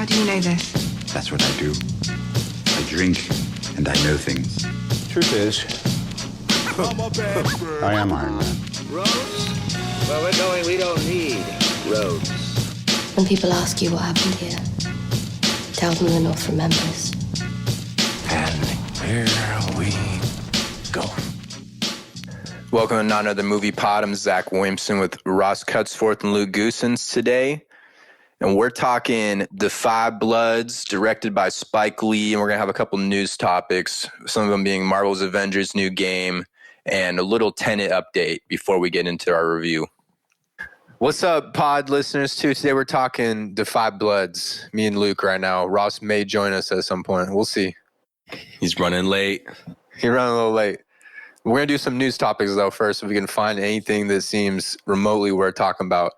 How do you know this? That's what I do. I drink and I know things. Truth is, I am Iron Man. Roads? Where we're going, we don't need roads. When people ask you what happened here, tell them the North remembers. And here we go. Welcome to Not Another Movie Pod. I'm Zach Williamson with Ross Cutsforth and Luke Goosens today. And we're talking The Five Bloods, directed by Spike Lee. And we're going to have a couple news topics, some of them being Marvel's Avengers new game and a little TENET update before we get into our review. What's up, pod listeners, too? Today we're talking The Five Bloods, me and Luke right now. Ross may join us at some point. We'll see. He's running late. He's running a little late. We're going to do some news topics, though, first, if we can find anything that seems remotely worth talking about.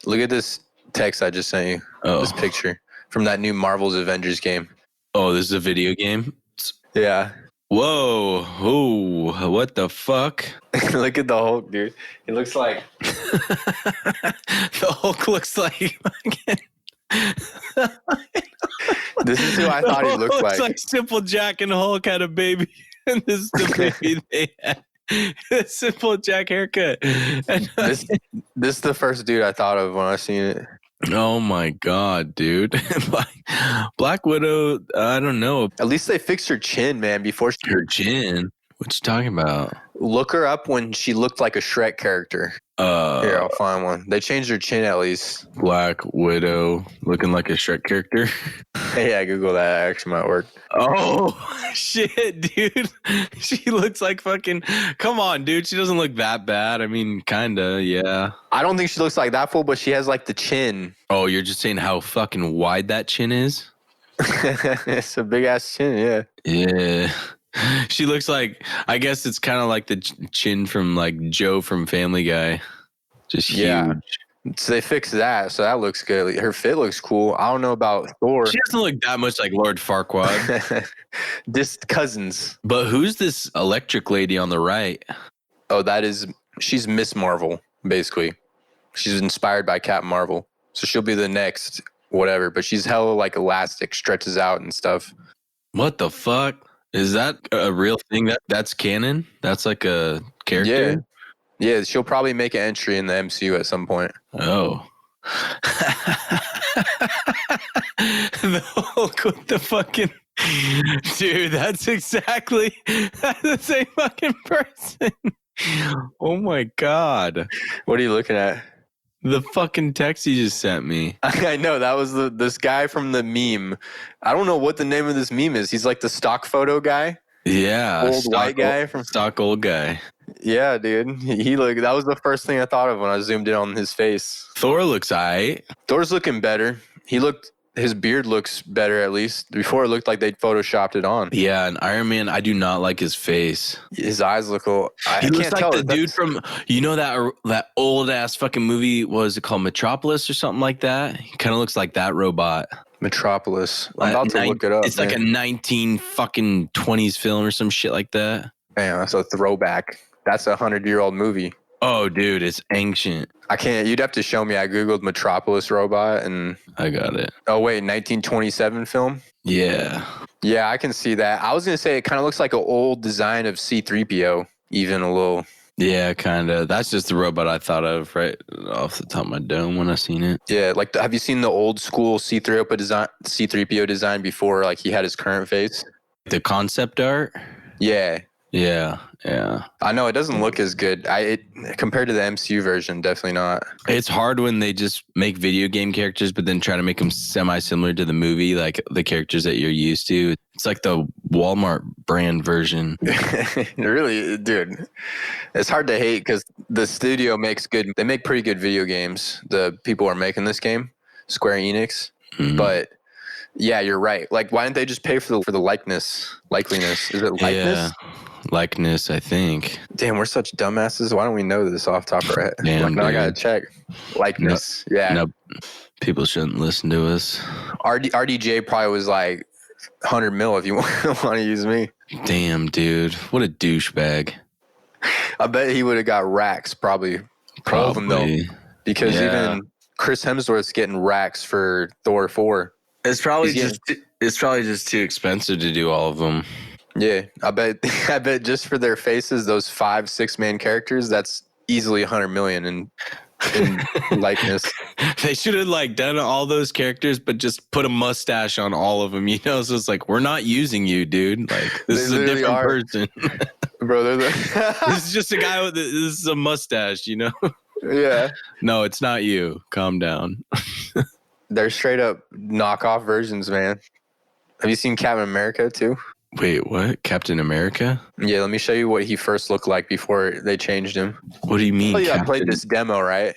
Look at this text I just sent you. This picture from that new Marvel's Avengers game. Oh, this is a video game? Yeah. Whoa. Oh, what the fuck? Look at the Hulk, dude. He looks like... The Hulk looks like... This is who I thought he looked like. Looks like Simple Jack and Hulk had a baby. And this is the baby they had. Simple Jack haircut. And this is the first dude I thought of when I seen it. Oh my god, dude. Black Widow, I don't know. At least they fixed her chin, man, before she... Her chin? What you talking about? Look her up when she looked like a Shrek character. Here, I'll find one. They changed her chin at least. Black Widow looking like a Shrek character. Yeah, Google that. Actually might work. Oh, shit, dude. She looks like fucking... Come on, dude. She doesn't look that bad. I mean, kinda, yeah. I don't think she looks like that full, but she has like the chin. Oh, you're just saying how fucking wide that chin is? It's a big-ass chin, yeah. Yeah. She looks like... I guess it's kind of like the chin from like Joe from Family Guy. Just huge. Yeah. So they fixed that, so that looks good. Her fit looks cool. I don't know about Thor. She doesn't look that much like Lord Farquaad. Just cousins. But who's this electric lady on the right? Oh, she's Miss Marvel, basically. She's inspired by Captain Marvel. So she'll be the next whatever, but she's hella like elastic, stretches out and stuff. What the fuck? Is that a real thing? That's canon? That's like a character? Yeah, she'll probably make an entry in the MCU at some point. Oh. The Hulk with the fucking... Dude, that's exactly the same fucking person. Oh my god. What are you looking at? The fucking text you just sent me. I know, that was this guy from the meme. I don't know what the name of this meme is. He's like the stock photo guy. Yeah. Old white guy from stock old guy. Yeah, dude. That was the first thing I thought of when I zoomed in on his face. Thor looks aight. Thor's looking better. His beard looks better, at least. Before it looked like they'd photoshopped it on. Yeah, and Iron Man, I do not like his face. His eyes look old. He looks like the dude from, you know that old ass fucking movie, what was it called, Metropolis or something like that? He kind of looks like that robot. Metropolis. I'm about to look it up. It's like a 1920s film or some shit like that. Damn, that's a throwback. That's a 100-year-old movie. Oh, dude, it's ancient. I can't. You'd have to show me. I Googled Metropolis robot and... I got it. Oh, wait, 1927 film? Yeah. Yeah, I can see that. I was going to say it kind of looks like an old design of C-3PO, even a little. Yeah, kind of. That's just the robot I thought of right off the top of my dome when I seen it. Yeah, like, have you seen the old school C-3PO design before, like, he had his current face? The concept art? Yeah. Yeah. I know it doesn't look as good. Compared to the MCU version, definitely not. It's hard when they just make video game characters, but then try to make them semi-similar to the movie, like the characters that you're used to. It's like the Walmart brand version. Really, dude. It's hard to hate because the studio they make pretty good video games. The people who are making this game, Square Enix. Mm-hmm. But yeah, you're right. Like, why didn't they just pay for the likeliness? Is it likeness? Yeah. Likeness, I think. Damn, we're such dumbasses. Why don't we know this off top of our head? Damn, now I gotta check. Likeness. Nope. Yeah. Nope. People shouldn't listen to us. RDJ probably was like 100 mil if you want to use me. Damn, dude. What a douchebag. I bet he would have got racks, probably. All of them, though. Because even Chris Hemsworth's getting racks for Thor 4. It's probably He's just too expensive to do all of them. Yeah, I bet just for their faces, those 5-6 main characters, that's easily 100 million in likeness. They should have like done all those characters, but just put a mustache on all of them. You know, so it's like we're not using you, dude. Like this is a different person, bro. This is just a guy with this is a mustache. You know. Yeah. No, it's not you. Calm down. They're straight up knockoff versions, man. Have you seen Captain America too? Wait, what? Captain America? Yeah, let me show you what he first looked like before they changed him. What do you mean? I played this demo, right?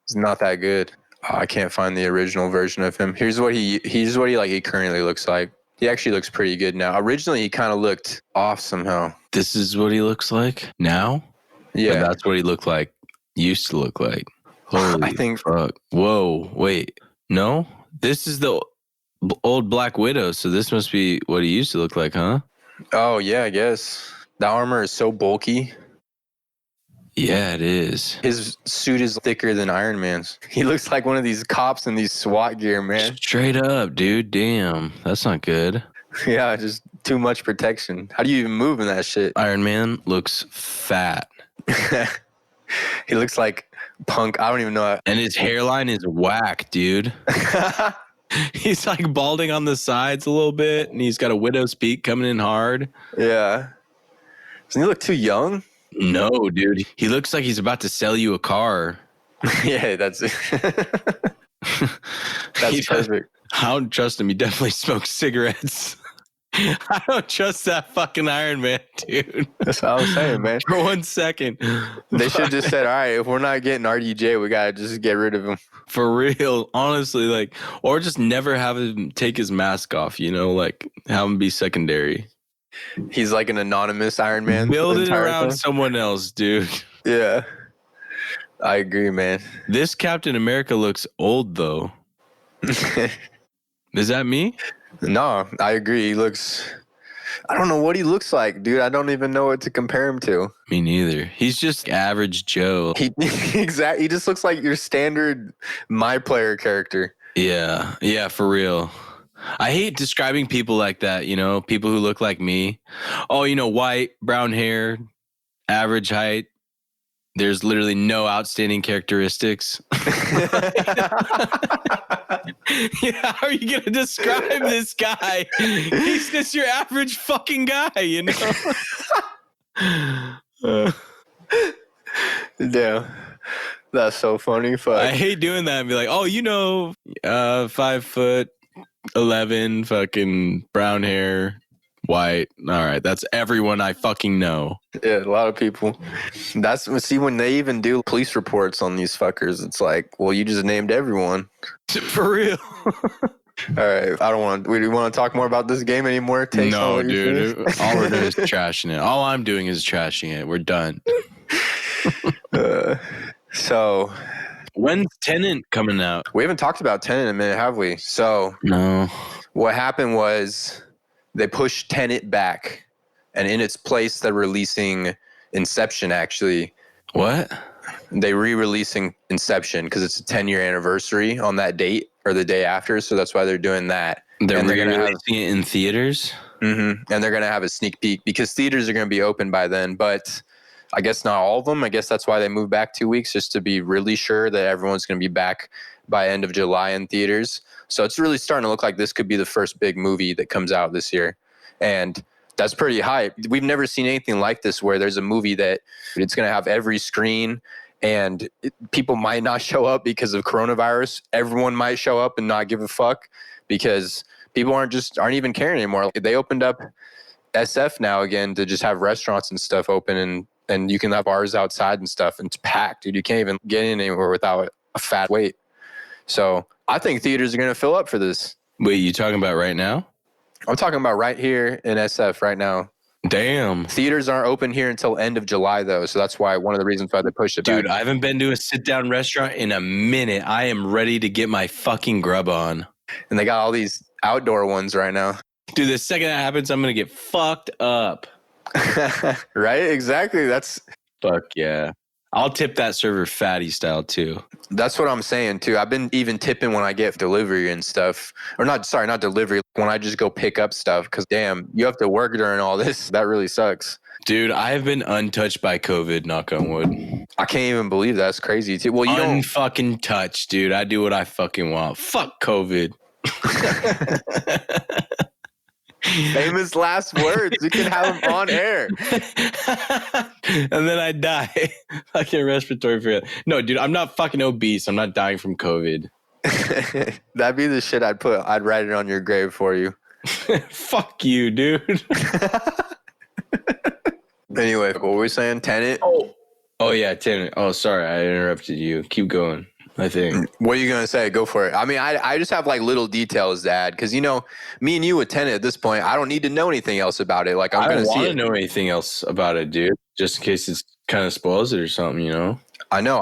It's not that good. Oh, I can't find the original version of him. Here's what he currently looks like. He actually looks pretty good now. Originally, he kind of looked off somehow. This is what he looks like now? Yeah. Or that's what he looked like, used to look like. Holy I think. Fuck. Whoa, wait. No? This is the old Black Widow, so this must be what he used to look like, huh? Oh, yeah, I guess. The armor is so bulky. Yeah, it is. His suit is thicker than Iron Man's. He looks like one of these cops in these SWAT gear, man. Straight up, dude. Damn. That's not good. Yeah, just too much protection. How do you even move in that shit? Iron Man looks fat. He looks like Punk. I don't even know. And his hairline is whack, dude. He's like balding on the sides a little bit, and he's got a widow's peak coming in hard. Yeah. Doesn't he look too young? No, dude. He looks like he's about to sell you a car. Yeah, that's it. That's perfect. I don't trust him. He definitely smokes cigarettes. I don't trust that fucking Iron Man, dude. That's what I was saying, man. For 1 second. They should have just said, all right, if we're not getting RDJ, we got to just get rid of him. For real. Honestly, like, or just never have him take his mask off, you know, like have him be secondary. He's like an anonymous Iron Man. Build it around someone else, dude. Yeah. I agree, man. This Captain America looks old, though. Is that me? No, I agree. He looks... I don't know what he looks like, dude. I don't even know what to compare him to. Me neither. He's just average Joe. Exactly. He just looks like your standard My Player character. Yeah. Yeah, for real. I hate describing people like that, you know, people who look like me. Oh, you know, white, brown hair, average height. There's literally no outstanding characteristics. Yeah, how are you going to describe this guy? He's just your average fucking guy, you know? Yeah. That's so funny. Fuck. I hate doing that and be like, oh, you know, 5'11", fucking brown hair, white. All right, that's everyone I fucking know. Yeah, a lot of people. See, when they even do police reports on these fuckers, it's like, well, you just named everyone. For real. All right, I don't want. We want to talk more about this game anymore. No, dude. All we're doing is trashing it. All I'm doing is trashing it. We're done. So, when's Tenet coming out? We haven't talked about Tenet in a minute, have we? So, no. What happened was they pushed Tenet back, and in its place, they're releasing Inception. Actually, what? They re-releasing Inception because it's a 10-year anniversary on that date or the day after, so that's why they're doing that. They're re-releasing it in theaters? Mm-hmm. And they're going to have a sneak peek because theaters are going to be open by then, but I guess not all of them. I guess that's why they moved back 2 weeks, just to be really sure that everyone's going to be back by end of July in theaters. So it's really starting to look like this could be the first big movie that comes out this year. And that's pretty hype. We've never seen anything like this where there's a movie that it's going to have every screen and people might not show up because of coronavirus. Everyone might show up and not give a fuck because people aren't even caring anymore. They opened up SF now again to just have restaurants and stuff open and you can have bars outside and stuff and it's packed, dude. You can't even get in anywhere without a fat wait. So I think theaters are going to fill up for this. Wait, you talking about right now? I'm talking about right here in SF right now. Damn. Theaters aren't open here until end of July, though. So that's why one of the reasons why they pushed it back. Dude, I haven't been to a sit-down restaurant in a minute. I am ready to get my fucking grub on. And they got all these outdoor ones right now. Dude, the second that happens, I'm going to get fucked up. Right? Exactly. Fuck yeah. I'll tip that server fatty style too. That's what I'm saying too. I've been even tipping when I get delivery and stuff. Or not delivery, when I just go pick up stuff. Because damn, you have to work during all this. That really sucks. Dude, I have been untouched by COVID, knock on wood. I can't even believe that's crazy too. Well, you don't fucking touch, dude. I do what I fucking want. Fuck COVID. Famous last words. You can have them on air. And then I die. Fucking respiratory failure. No, dude, I'm not fucking obese. I'm not dying from COVID. That'd be the shit I'd put. I'd write it on your grave for you. Fuck you, dude. Anyway, what were we saying? Tenet? Oh yeah, Tenet. Oh, sorry, I interrupted you. Keep going. I think. What are you going to say? Go for it. I mean, I just have like little details to add because, you know, me and you with Tenet at this point, I don't need to know anything else about it. Like, I'm going to see it. I don't want to know anything else about it, dude. Just in case it kind of spoils it or something, you know? I know.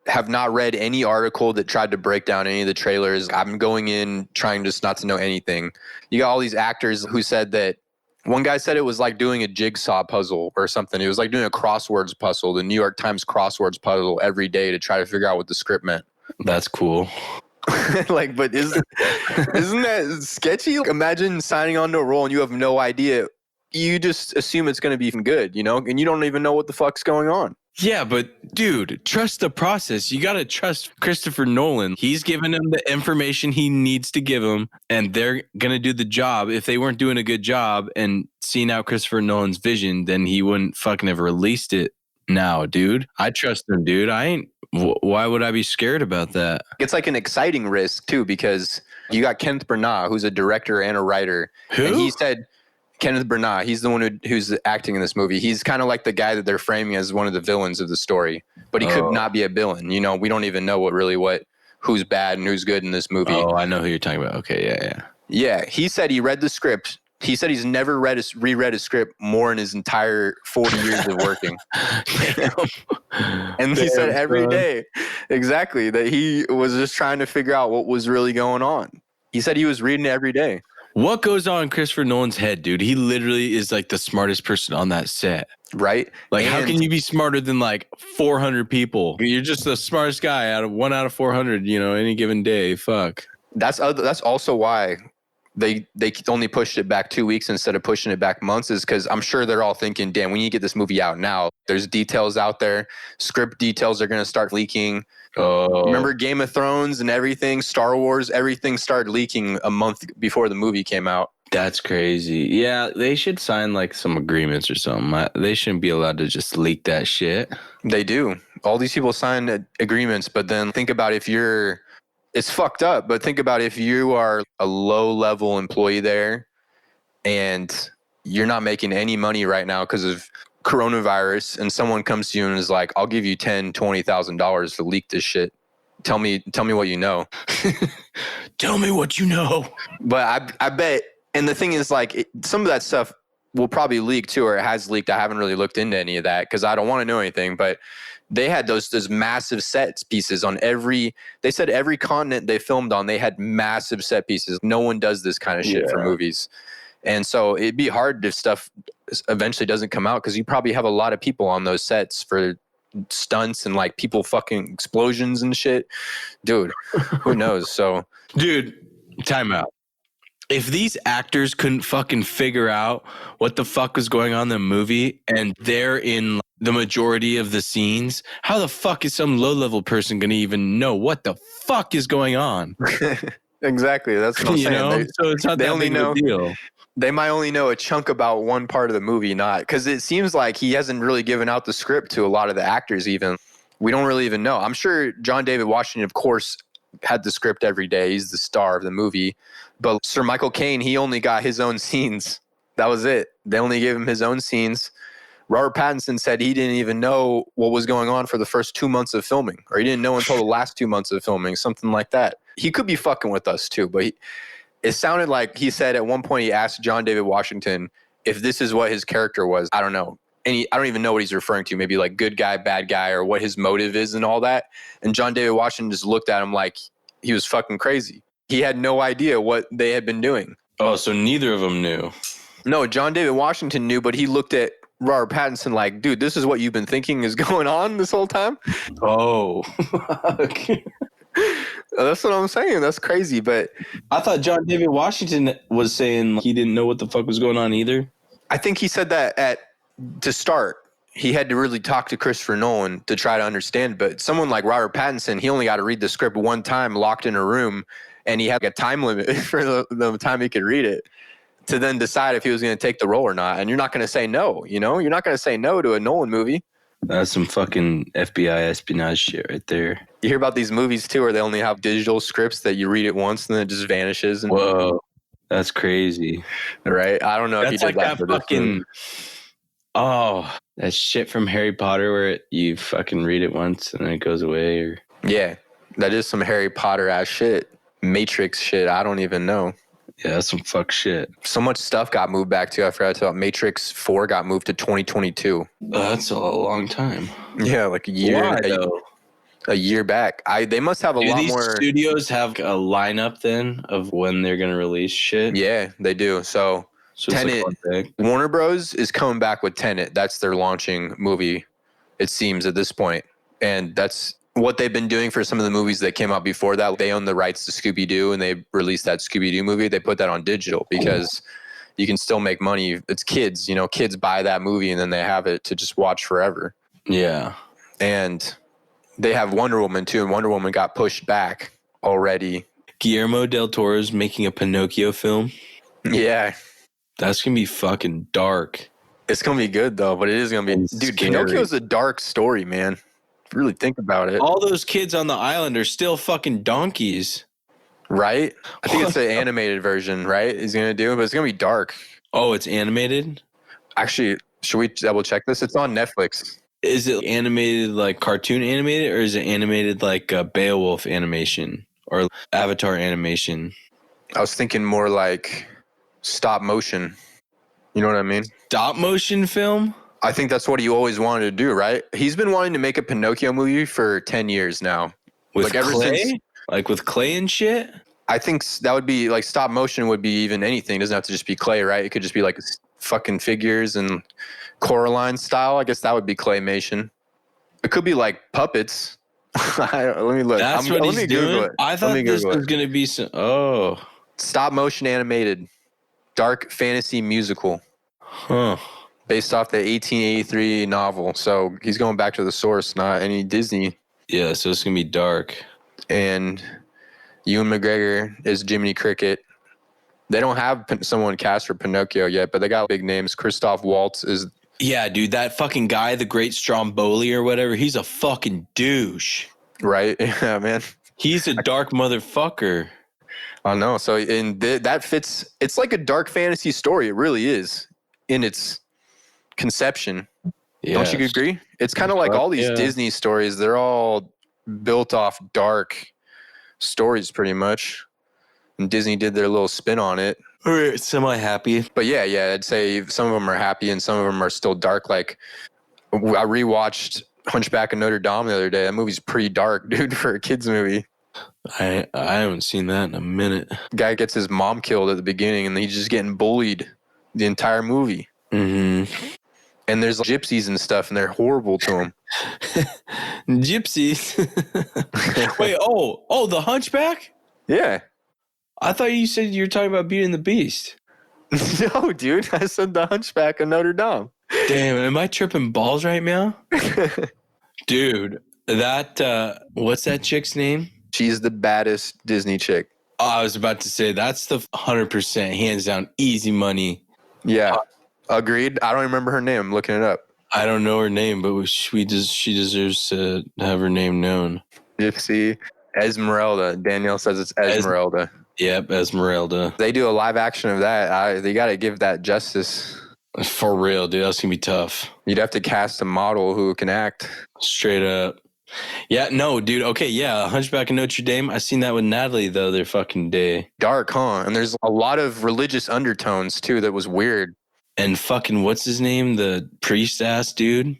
Have not read any article that tried to break down any of the trailers. I'm going in trying just not to know anything. You got all these actors who said that one guy said it was like doing a jigsaw puzzle or something. It was like doing a crosswords puzzle, the New York Times crosswords puzzle every day to try to figure out what the script meant. That's cool. Like, but isn't that sketchy? Imagine signing on to a role and you have no idea. You just assume it's going to be good, you know, and you don't even know what the fuck's going on. Yeah, but dude, trust the process. You got to trust Christopher Nolan. He's giving him the information he needs to give him, and they're going to do the job. If they weren't doing a good job and seeing out Christopher Nolan's vision, then he wouldn't fucking have released it now, dude. I trust him, dude. Why would I be scared about that? It's like an exciting risk, too, because you got Kenneth Branagh, who's a director and a writer. Who? And he said... Kenneth Branagh, he's the one who's acting in this movie. He's kind of like the guy that they're framing as one of the villains of the story, but he could not be a villain. You know, we don't even know who's bad and who's good in this movie. Oh, I know who you're talking about. Okay, yeah. Yeah, he said he read the script. He said he's never reread a script more in his entire 40 years of working. And he said every day, exactly, that he was just trying to figure out what was really going on. He said he was reading it every day. What goes on in Christopher Nolan's head, dude? He literally is like the smartest person on that set. Right? Like, how can you be smarter than like 400 people? You're just the smartest guy out of 400, you know, any given day. Fuck. That's also why they only pushed it back 2 weeks instead of pushing it back months, is because I'm sure they're all thinking, damn, we need to get this movie out now. There's details out there. Script details are going to start leaking. Oh. Remember Game of Thrones and everything, Star Wars, everything started leaking a month before the movie came out. That's crazy. Yeah, they should sign like some agreements or something. They shouldn't be allowed to just leak that shit. They do. All these people sign agreements, but then think about it's fucked up, but think about if you are a low-level employee there and you're not making any money right now because of coronavirus, and someone comes to you and is like, I'll give you $10,000, $20,000 to leak this shit. Tell me what you know. Tell me what you know. But I bet, and the thing is, like, some of that stuff will probably leak too, or it has leaked. I haven't really looked into any of that because I don't want to know anything, but they had those massive set pieces on they said every continent they filmed on, they had massive set pieces. No one does this kind of shit for movies. And so it'd be hard if stuff eventually doesn't come out because you probably have a lot of people on those sets for stunts and like people fucking explosions and shit. Dude, who knows? So, dude, time out. If these actors couldn't fucking figure out what the fuck was going on in the movie and they're in the majority of the scenes, how the fuck is some low-level person going to even know what the fuck is going on? Exactly. That's what I'm saying. So it's not that big of a deal. They might only know a chunk about one part of the movie, not because it seems like he hasn't really given out the script to a lot of the actors even. We don't really even know. I'm sure John David Washington, of course, had the script every day. He's the star of the movie. But Sir Michael Caine, he only got his own scenes. That was it. They only gave him his own scenes. Robert Pattinson said he didn't even know what was going on for the first 2 months of filming, or he didn't know until the last 2 months of filming, something like that. He could be fucking with us too, but it sounded like he said at one point he asked John David Washington if this is what his character was. I don't know. And I don't even know what he's referring to, maybe like good guy, bad guy, or what his motive is and all that. And John David Washington just looked at him like he was fucking crazy. He had no idea what they had been doing. Oh, so neither of them knew. No, John David Washington knew, but he looked at Robert Pattinson like, dude, this is what you've been thinking is going on this whole time? Oh. That's what I'm saying. That's crazy. But I thought John David Washington was saying he didn't know what the fuck was going on either. I think he said that to start. He had to really talk to Christopher Nolan to try to understand. But someone like Robert Pattinson, he only got to read the script one time, locked in a room, and he had a time limit for the time he could read it to then decide if he was going to take the role or not. And you're not going to say no, you know? You're not going to say no to a Nolan movie. That's some fucking FBI espionage shit right there. You hear about these movies too, where they only have digital scripts that you read it once and then it just vanishes. And, whoa, that's crazy. Right? I don't know if he did like that for fucking. Oh, that shit from Harry Potter where you fucking read it once and then it goes away. Or yeah, that is some Harry Potter ass shit. Matrix shit. I don't even know. Yeah, that's some fuck shit. So much stuff got moved back to. I forgot to tell. Matrix 4 got moved to 2022. That's a long time. Yeah, like a year. Why, though? A year back. They must have a lot more. Do these studios have a lineup then of when they're gonna release shit? Yeah, they do. So Tenet, like Warner Bros. Is coming back with Tenet. That's their launching movie, it seems, at this point. And that's what they've been doing for some of the movies that came out before that. They own the rights to Scooby-Doo, and they released that Scooby-Doo movie. They put that on digital because you can still make money. It's kids, kids buy that movie and then they have it to just watch forever. Yeah. And they have Wonder Woman too, and Wonder Woman got pushed back already. Guillermo del Toro's making a Pinocchio film. Yeah. That's going to be fucking dark. It's going to be good though, but it is going to be... Dude, Pinocchio's a dark story, man. Really think about it. All those kids on the island are still fucking donkeys. Right? I think it's an animated version, right? He's going to do it, but it's going to be dark. Oh, it's animated? Actually, should we double check this? It's on Netflix. Is it animated like cartoon animated, or is it animated like Beowulf animation or Avatar animation? I was thinking more like stop motion. You know what I mean? Stop motion film? I think that's what he always wanted to do, right? He's been wanting to make a Pinocchio movie for 10 years now. With clay? Like with clay and shit? I think that would be like stop motion would be even anything. It doesn't have to just be clay, right? It could just be like fucking figures and Coraline style. I guess that would be claymation. It could be like puppets. Let me look. That's what he's doing? I thought this was going to be some... Oh. Stop motion animated. Dark fantasy musical. Huh. Based off the 1883 novel. So he's going back to the source, not any Disney. Yeah, so it's going to be dark. And Ewan McGregor is Jiminy Cricket. They don't have someone cast for Pinocchio yet, but they got big names. Christoph Waltz is... Yeah, dude, that fucking guy, the Great Stromboli or whatever, he's a fucking douche. Right? Yeah, man. He's a dark motherfucker. I know. So that fits... It's like a dark fantasy story. It really is. In its... conception. Yes. Don't you agree? It's kind of like all these Disney stories. They're all built off dark stories pretty much. And Disney did their little spin on it. Semi-happy. But yeah, I'd say some of them are happy and some of them are still dark. Like I rewatched Hunchback of Notre Dame the other day. That movie's pretty dark, dude, for a kid's movie. I haven't seen that in a minute. Guy gets his mom killed at the beginning and he's just getting bullied the entire movie. Mm-hmm. And there's gypsies and stuff, and they're horrible to him. Gypsies? Wait, the Hunchback? Yeah. I thought you said you were talking about Beauty and the Beast. No, dude. I said the Hunchback of Notre Dame. Damn, am I tripping balls right now? Dude, that, what's that chick's name? She's the baddest Disney chick. Oh, I was about to say, that's the 100% hands down easy money. Yeah. Agreed. I don't remember her name. I'm looking it up. I don't know her name, but she deserves to have her name known. Gypsy Esmeralda. Danielle says it's Esmeralda. Yep, Esmeralda. They do a live action of that. They got to give that justice. For real, dude. That's going to be tough. You'd have to cast a model who can act. Straight up. Yeah, no, dude. Okay, yeah. Hunchback of Notre Dame. I seen that with Natalie the other fucking day. Dark, huh? And there's a lot of religious undertones, too, that was weird. And fucking, what's his name? The priest ass dude?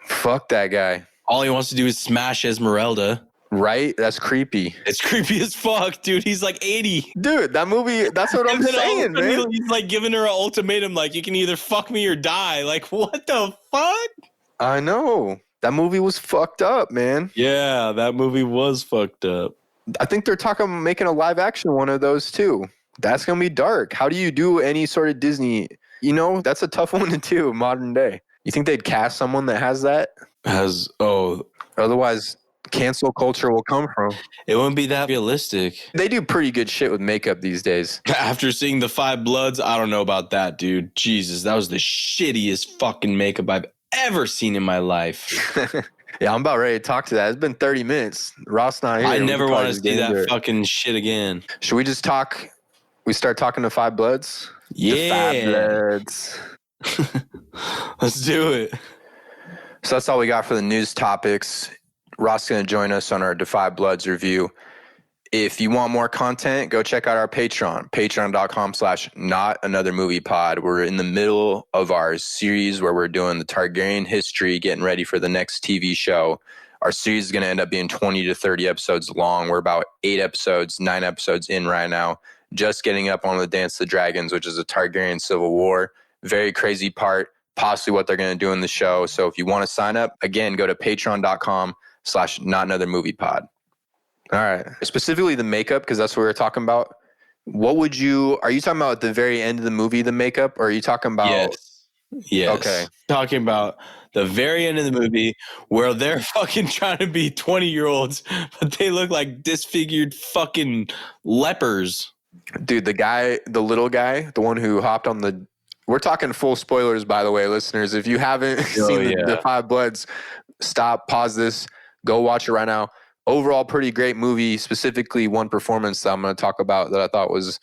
Fuck that guy. All he wants to do is smash Esmeralda. Right? That's creepy. It's creepy as fuck, dude. He's like 80. Dude, that movie, that's what I'm And then all of a saying, sudden man. he's like giving her an ultimatum, like, you can either fuck me or die. Like, what the fuck? I know. That movie was fucked up, man. Yeah, that movie was fucked up. I think they're talking about making a live action one of those too. That's going to be dark. How do you do any sort of Disney? You know, that's a tough one to do modern day. You think they'd cast someone that has that? Otherwise, cancel culture will come from. It wouldn't be that realistic. They do pretty good shit with makeup these days. After seeing The Five Bloods, I don't know about that, dude. Jesus, that was the shittiest fucking makeup I've ever seen in my life. Yeah, I'm about ready to talk to that. It's been 30 minutes. Ross not here. I never want to just see get into that it. fucking shit again. Should we just talk? We start talking to Five Bloods? Yeah. The Five Bloods. Let's do it. So that's all we got for the news topics. Ross is going to join us on our Defy Bloods review. If you want more content, go check out our Patreon, patreon.com/notanothermoviepod. We're in the middle of our series where we're doing the Targaryen history, getting ready for the next TV show. Our series is going to end up being 20 to 30 episodes long. We're about 9 episodes in right now. Just getting up on the Dance of the Dragons, which is a Targaryen civil war. Very crazy part, possibly what they're going to do in the show. So if you want to sign up, again, go to patreon.com/notanothermoviepod. All right. Specifically the makeup, because that's what we were talking about. Are you talking about at the very end of the movie, the makeup, or are you talking about? Yes. Okay. Talking about the very end of the movie where they're fucking trying to be 20-year-olds, but they look like disfigured fucking lepers. Dude, the little guy, the one who hopped on the... We're talking full spoilers, by the way, listeners. If you haven't seen the Five Bloods, stop, pause this, go watch it right now. Overall, pretty great movie. Specifically, one performance that I'm going to talk about that I thought was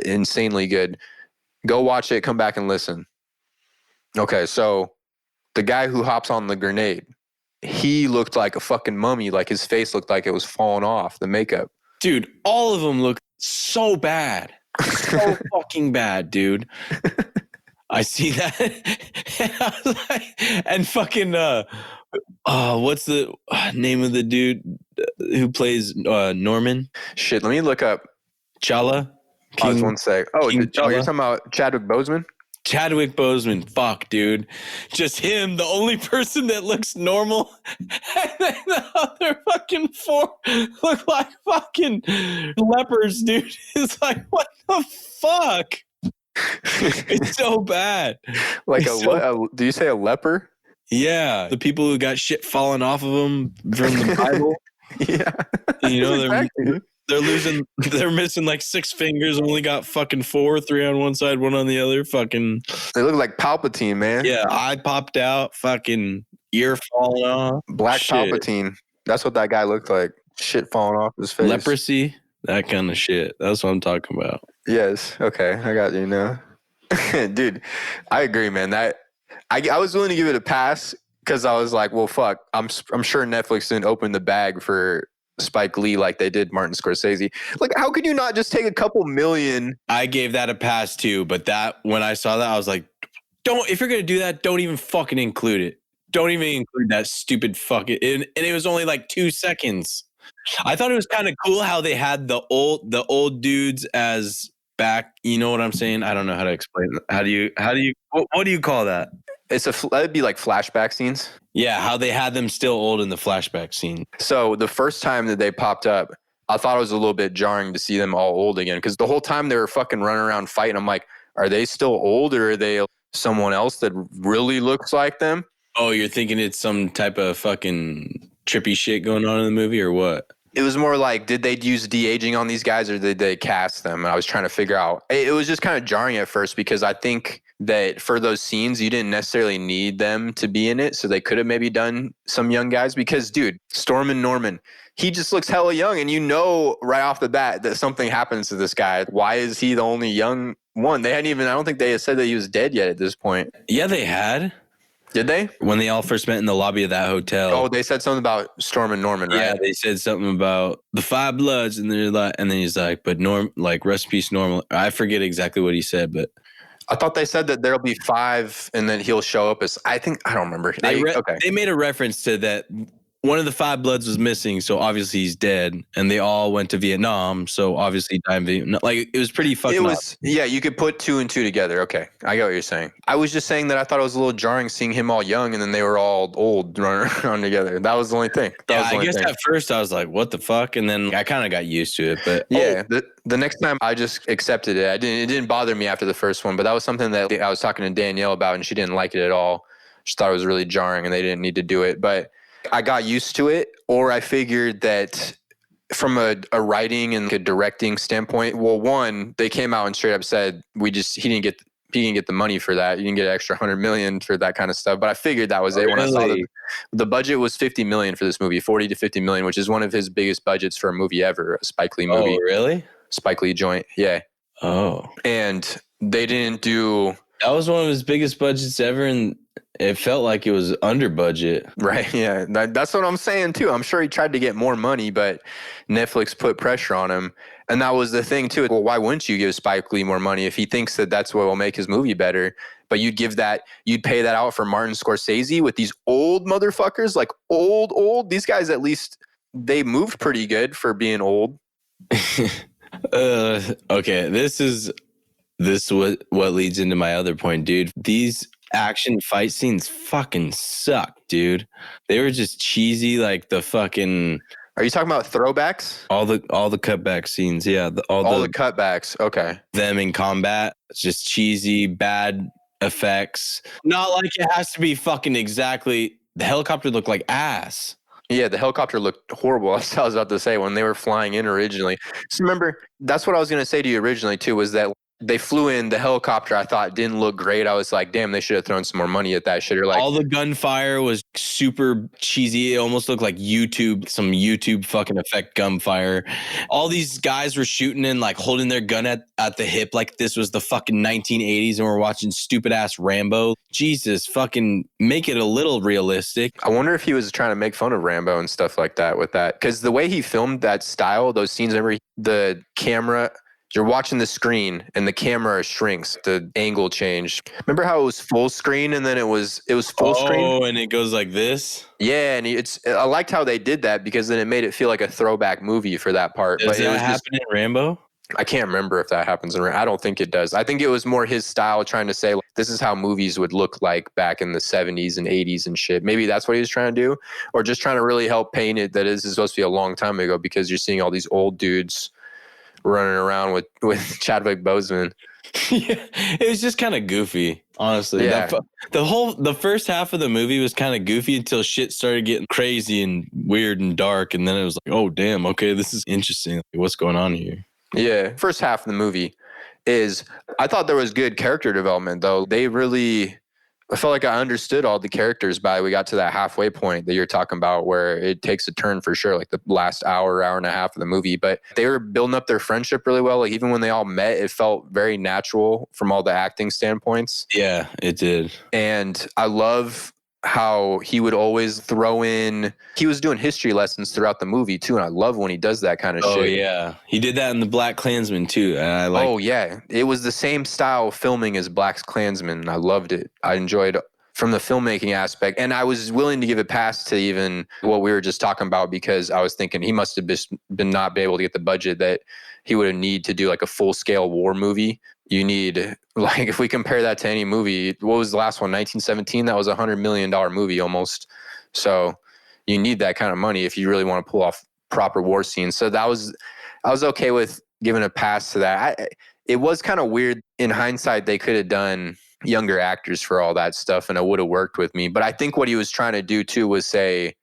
insanely good. Go watch it, come back and listen. Okay, so the guy who hops on the grenade, he looked like a fucking mummy. Like his face looked like it was falling off, the makeup. Dude, all of them look so bad. So fucking bad, dude. I see that. And I was like, and fucking, what's the name of the dude who plays Norman? Shit, let me look up. Chala? Pause one sec. Oh, you're Chala? talking about Chadwick Boseman? Chadwick Boseman, fuck, dude. Just him, the only person that looks normal. And then the other fucking 4 look like fucking lepers, dude. It's like, what the fuck? It's so bad. Like do you say a leper? Yeah, the people who got shit falling off of them from the Bible. Yeah. You know, Exactly. they're missing like 6 fingers, only got fucking 4, 3 on one side, 1 on the other. Fucking. They look like Palpatine, man. Yeah, eye popped out, fucking ear falling off. Black Shit. Palpatine. That's what that guy looked like. Shit falling off his face. Leprosy, that kind of shit. That's what I'm talking about. Yes. Okay. I got you now. Dude, I agree, man. That I was willing to give it a pass because I was like, well, fuck. I'm sure Netflix didn't open the bag for Spike Lee like they did Martin Scorsese. Like, how could you not just take a couple million? I gave that a pass too, but that when I saw that, I was like, if you're gonna do that, don't even fucking include it. Don't even include that stupid fucking. And it was only like 2 seconds. I thought it was kind of cool how they had the old dudes as back. You know what I'm saying? I don't know how to explain it. How do you what do you call that? That'd be like flashback scenes. Yeah, how they had them still old in the flashback scene. So the first time that they popped up, I thought it was a little bit jarring to see them all old again because the whole time they were fucking running around fighting. I'm like, are they still old or are they someone else that really looks like them? Oh, you're thinking it's some type of fucking trippy shit going on in the movie or what? It was more like, did they use de-aging on these guys or did they cast them? And I was trying to figure out. It was just kind of jarring at first because I think that for those scenes, you didn't necessarily need them to be in it. So they could have maybe done some young guys because, dude, Stormin' Norman, he just looks hella young. And you know right off the bat that something happens to this guy. Why is he the only young one? I don't think they had said that he was dead yet at this point. Yeah, they had. Did they? When they all first met in the lobby of that hotel. Oh, they said something about Stormin' Norman, right? Yeah, they said something about the Five Bloods, and they're like, and then he's like, but rest in peace, Normal. I forget exactly what he said, but I thought they said that there'll be 5, and then he'll show up as. I don't remember. They made a reference to that one of the five bloods was missing, so obviously he's dead, and they all went to Vietnam, so obviously he died in Vietnam. Like, it was pretty fucking Yeah, you could put two and two together. Okay, I get what you're saying. I was just saying that I thought it was a little jarring seeing him all young and then they were all old running around together. That was the only thing. I guess at first I was like, what the fuck? And then I kind of got used to it. But yeah, the next time I just accepted it. It didn't bother me after the first one, but that was something that I was talking to Danielle about and she didn't like it at all. She thought it was really jarring and they didn't need to do it. But I got used to it, or I figured that from a writing and a directing standpoint, well, one, they came out and straight up said he didn't get the money for that. You didn't get an extra $100 million for that kind of stuff. But I figured that was it when I saw the budget was $50 million for this movie, $40 to $50 million, which is one of his biggest budgets for a movie ever, a Spike Lee movie. Oh, really? Spike Lee joint, yeah. Oh. And they didn't do... That was one of his biggest budgets ever, and it felt like it was under budget. Right, yeah. That's what I'm saying, too. I'm sure he tried to get more money, but Netflix put pressure on him. And that was the thing, too. Well, why wouldn't you give Spike Lee more money if he thinks that that's what will make his movie better? But you'd pay that out for Martin Scorsese with these old motherfuckers, like old. These guys, at least, they moved pretty good for being old. Okay, this is what leads into my other point, dude. These action fight scenes fucking suck, dude. They were just cheesy, like the fucking... Are you talking about throwbacks? All the cutback scenes, yeah. All the cutbacks, okay. Them in combat, it's just cheesy, bad effects. Not like it has to be fucking exactly... The helicopter looked like ass. Yeah, the helicopter looked horrible. That's what I was about to say when they were flying in originally. So remember, that's what I was going to say to you originally, too, was that they flew in the helicopter. I thought didn't look great. I was like, damn, they should have thrown some more money at that shit. Or like, all the gunfire was super cheesy. It almost looked like some YouTube fucking effect gunfire. All these guys were shooting and like holding their gun at the hip like this was the fucking 1980s and we're watching stupid ass Rambo. Jesus, fucking make it a little realistic. I wonder if he was trying to make fun of Rambo and stuff like that with that. Because the way he filmed that style, those scenes, the camera... You're watching the screen and the camera shrinks, the angle changed. Remember how it was full screen and then it was full screen? Oh, and it goes like this? Yeah, and I liked how they did that because then it made it feel like a throwback movie for that part. Does that happen in Rambo? I can't remember if that happens in Rambo. I don't think it does. I think it was more his style trying to say, like, this is how movies would look like back in the 70s and 80s and shit. Maybe that's what he was trying to do. Or just trying to really help paint it that this is supposed to be a long time ago because you're seeing all these old dudes running around with Chadwick Boseman. Yeah, it was just kind of goofy, honestly. Yeah. The first half of the movie was kind of goofy until shit started getting crazy and weird and dark, and then it was like, oh damn, okay, this is interesting. What's going on here? Yeah, first half of the movie I thought there was good character development though. I felt like I understood all the characters by we got to that halfway point that you're talking about where it takes a turn for sure, like the last hour and a half of the movie. But they were building up their friendship really well. Like even when they all met, it felt very natural from all the acting standpoints. Yeah, it did. And I love how he would always throw in, he was doing history lessons throughout the movie too. And I love when he does that kind of shit. Oh yeah. He did that in the Black Klansman too. And oh yeah. It was the same style of filming as Black Klansman. I loved it. I enjoyed from the filmmaking aspect. And I was willing to give it pass to even what we were just talking about because I was thinking he must have been not be able to get the budget that he would have need to do like a full scale war movie. You need, like, if we compare that to any movie, what was the last one? 1917? That was $100 million movie almost. So you need that kind of money if you really want to pull off proper war scenes. So I was okay with giving a pass to that. It was kind of weird in hindsight. They could have done younger actors for all that stuff and it would have worked with me. But I think what he was trying to do too was say,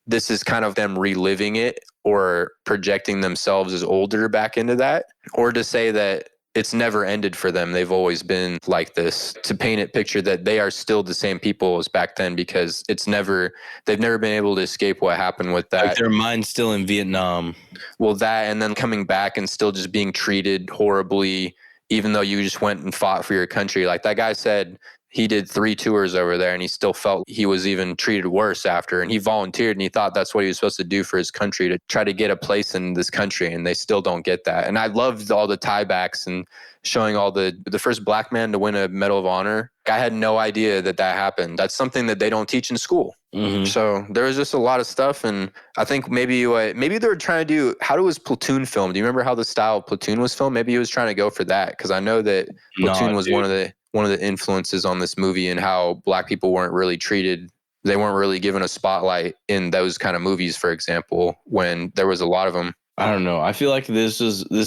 this is kind of them reliving it or projecting themselves as older back into that, or to say that it's never ended for them. They've always been like this, to paint a picture that they are still the same people as back then because they've never been able to escape what happened with that. Like their mind's still in Vietnam. Well, that, and then coming back and still just being treated horribly, even though you just went and fought for your country. Like that guy said, he did 3 tours over there and he still felt he was even treated worse after. And he volunteered and he thought that's what he was supposed to do for his country, to try to get a place in this country. And they still don't get that. And I loved all the tiebacks and showing all the first black man to win a Medal of Honor I had no idea that happened. That's something that they don't teach in school. Mhm. So there was just a lot of stuff, and I think maybe they were trying to do, how was Platoon filmed? Do you remember how the style of Platoon was filmed? Maybe he was trying to go for that, because I know that Platoon was one of the influences on this movie, and how black people weren't really treated. They weren't really given a spotlight in those kind of movies, for example, when there was a lot of them. I don't know. I feel like this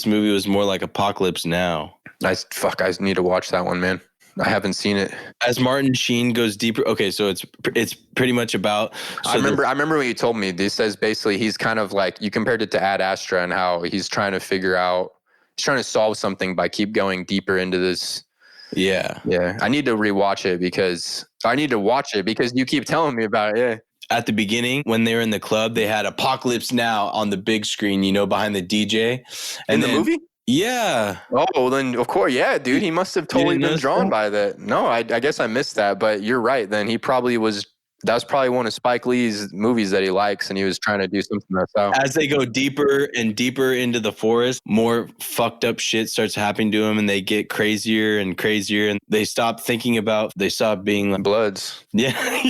movie was more like Apocalypse Now. I need to watch that one, man. I haven't seen it. As Martin Sheen goes deeper. Okay, so it's pretty much about. So I remember when you told me. This says basically he's kind of like, you compared it to Ad Astra and how he's trying to solve something by keep going deeper into this. Yeah. I need to rewatch it because you keep telling me about it. Yeah. At the beginning, when they were in the club, they had Apocalypse Now on the big screen, behind the DJ. And in the movie? Yeah. Oh, well then, of course, yeah, dude. He must have totally been drawn by that. No, I guess I missed that, but you're right. Then he probably was. That's probably one of Spike Lee's movies that he likes, and he was trying to do something that's out. As they go deeper and deeper into the forest, more fucked up shit starts happening to them, and they get crazier and crazier, and they stop being like Bloods. Yeah.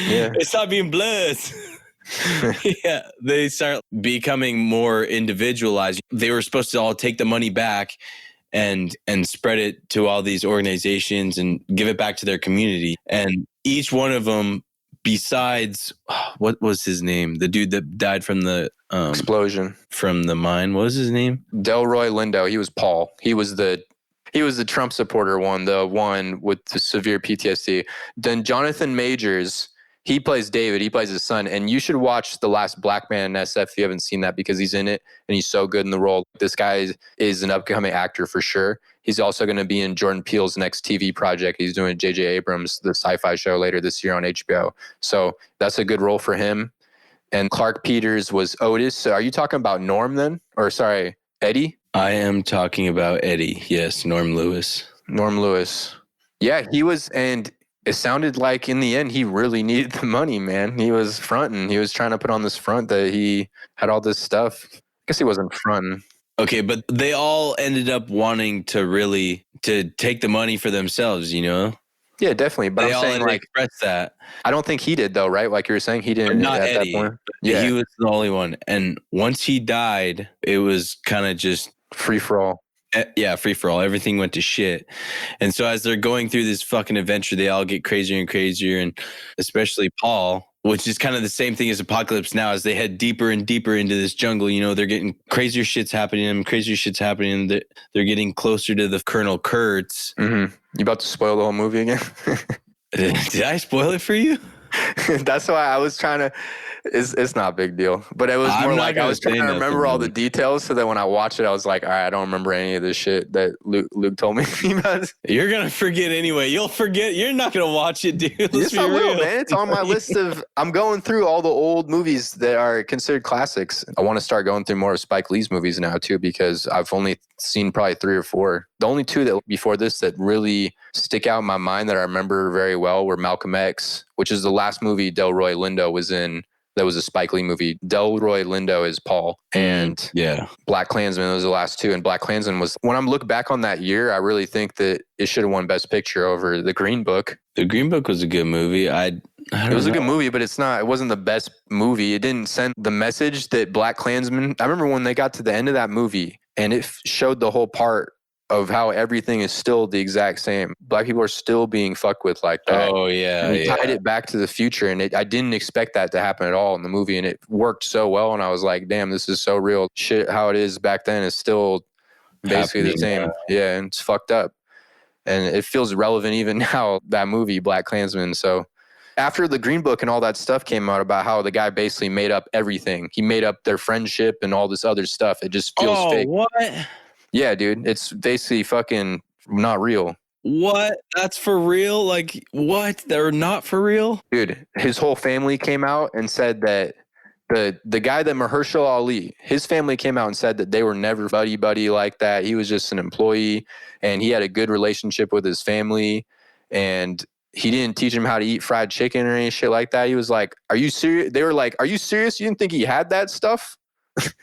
Yeah. They stop being bloods. Yeah, they start becoming more individualized. They were supposed to all take the money back and spread it to all these organizations and give it back to their community. And each one of them, besides, what was his name? The dude that died from the explosion from the mine. What was his name? Delroy Lindo. He was Paul. He was the Trump supporter one, the one with the severe PTSD. Then Jonathan Majors, he plays David. He plays his son. And you should watch The Last Black Man in SF if you haven't seen that, because he's in it and he's so good in the role. This guy is an upcoming actor for sure. He's also going to be in Jordan Peele's next TV project. He's doing J.J. Abrams, the sci-fi show, later this year on HBO. So that's a good role for him. And Clark Peters was Otis. So are you talking about Norm then? Or sorry, Eddie? I am talking about Eddie. Yes, Norm Lewis. Yeah, he was, and it sounded like in the end he really needed the money, man. He was fronting. He was trying to put on this front that he had all this stuff. I guess he wasn't fronting. Okay, but they all ended up wanting to take the money for themselves, Yeah, definitely. But they I'm saying, like, express that. I don't think he did though, right? Like you were saying, he didn't. But not at Eddie. That point. Yeah, he was the only one. And once he died, it was kind of just free for all. Yeah, free for all. Everything went to shit. And so as they're going through this fucking adventure, they all get crazier and crazier. And especially Paul, which is kind of the same thing as Apocalypse Now, as they head deeper and deeper into this jungle. They're getting crazier shit's happening to them. They're getting closer to the Colonel Kurtz. Mm-hmm. You about to spoil the whole movie again? Did I spoil it for you? That's why I was trying to. It's not a big deal, but it was more like I was trying to remember all the details, so that when I watched it, I was like, all right, I don't remember any of this shit that Luke told me about. You're gonna forget anyway. You'll forget. You're not gonna watch it, dude. Yes, I will, man. It's on my list of. I'm going through all the old movies that are considered classics. I want to start going through more of Spike Lee's movies now too, because I've only seen probably 3 or 4. The only 2 that before this that really stick out in my mind that I remember very well were Malcolm X, which is the last movie Delroy Lindo was in. That was a Spike Lee movie. Delroy Lindo is Paul. And Black Klansman was the last 2. And Black Klansman was, when I'm looking back on that year, I really think that it should have won Best Picture over The Green Book. The Green Book was a good movie. It was a good movie, but it wasn't the best movie. It didn't send the message that Black Klansman, I remember when they got to the end of that movie and it showed the whole part of how everything is still the exact same. Black people are still being fucked with like that. Oh, yeah. And he tied it back to the future. And I didn't expect that to happen at all in the movie. And it worked so well. And I was like, damn, this is so real. Shit, how it is back then is still basically the same. Yeah, and it's fucked up. And it feels relevant even now, that movie, Black Klansman. So after the Green Book and all that stuff came out about how the guy basically made up everything. He made up their friendship and all this other stuff. It just feels fake. What? Yeah, dude. It's basically fucking not real. What? That's for real? Like, what? They're not for real? Dude, his whole family came out and said that the guy that Mahershala Ali, his family came out and said that they were never buddy like that. He was just an employee and he had a good relationship with his family and he didn't teach him how to eat fried chicken or any shit like that. He was like, are you serious? They were like, are you serious? You didn't think he had that stuff?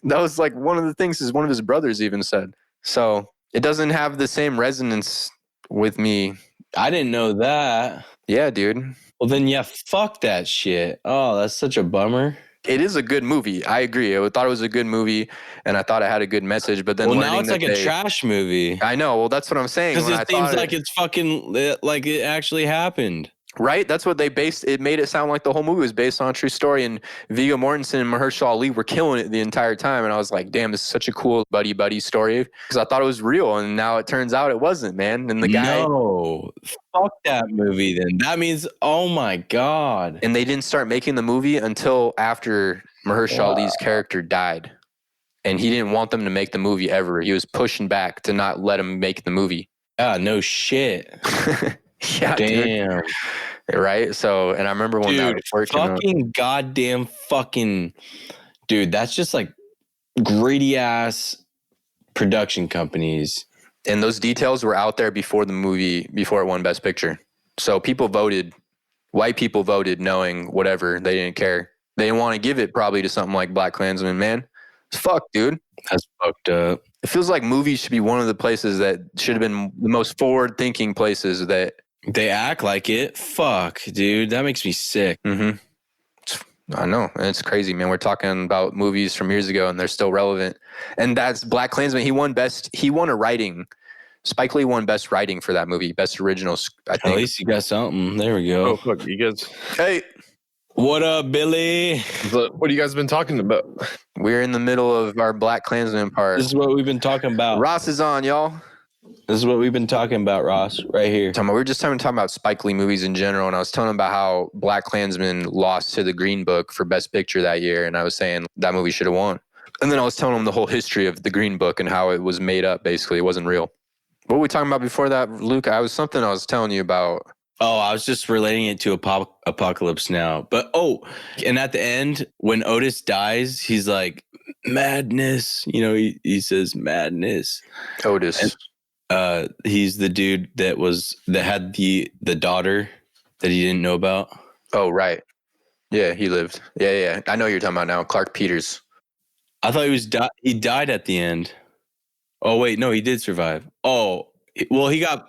That was like one of the things one of his brothers even said. So it doesn't have the same resonance with me I didn't know that. Yeah, dude. Well, then, yeah, fuck that shit. Oh, that's such a bummer. It is a good movie. I agree. I thought it was a good movie, and I thought it had a good message. But then Well, learning now it's that like a trash movie. I know. Well, that's what I'm saying. Because When I it seems thought like it's fucking, like it actually happened. right? That's what they based it. Made it sound like the whole movie was based on a true story. And Viggo Mortensen and Mahershala Ali were killing it the entire time. And I was like, damn, this is such a cool buddy story. Because I thought it was real. And now it turns out it wasn't, man. And the guy. No, fuck that movie then. That means, oh my God. And they didn't start making the movie until after Mahershala Ali's character died. And he didn't want them to make the movie ever. He was pushing back to not let him make the movie. Yeah, no shit. Yeah, damn. Dude. Right? So, and I remember when that was working. Fucking goddamn fucking dude, that's just like greedy ass production companies. And those details were out there before the movie, before it won Best Picture. So people voted, white people voted knowing whatever. They didn't care. They didn't want to give it probably to something like BlacKkKlansman, man. Fuck, dude. That's fucked up. It feels like movies should be one of the places that should have been the most forward-thinking places that they act like it. Fuck, dude. That makes me sick. Mm-hmm. I know. And it's crazy, man. We're talking about movies from years ago and they're still relevant. And that's BlacKkKlansman. He won a writing. Spike Lee won Best Writing for that movie. Best Original, I think. At least you got something. There we go. Oh, fuck. You guys. Hey. What up, Billy? What have you guys been talking about? We're in the middle of our BlacKkKlansman part. This is what we've been talking about. Ross is on, y'all. This is what we've been talking about, Ross, right here. We were just talking about Spike Lee movies in general, and I was telling him about how BlacKkKlansman lost to The Green Book for Best Picture that year, and I was saying that movie should have won. And then I was telling him the whole history of The Green Book and how it was made up, basically. It wasn't real. What were we talking about before that, Luke? I was telling you about. Oh, I was just relating it to Apocalypse Now. But, and at the end, when Otis dies, he's like, madness. You know, he says madness. Otis. And, he's the dude that had the daughter that he didn't know about. Oh, right. Yeah, he lived. Yeah. I know who you're talking about now. Clark Peters. I thought he died at the end. Oh, wait. No, he did survive. Oh, well, he got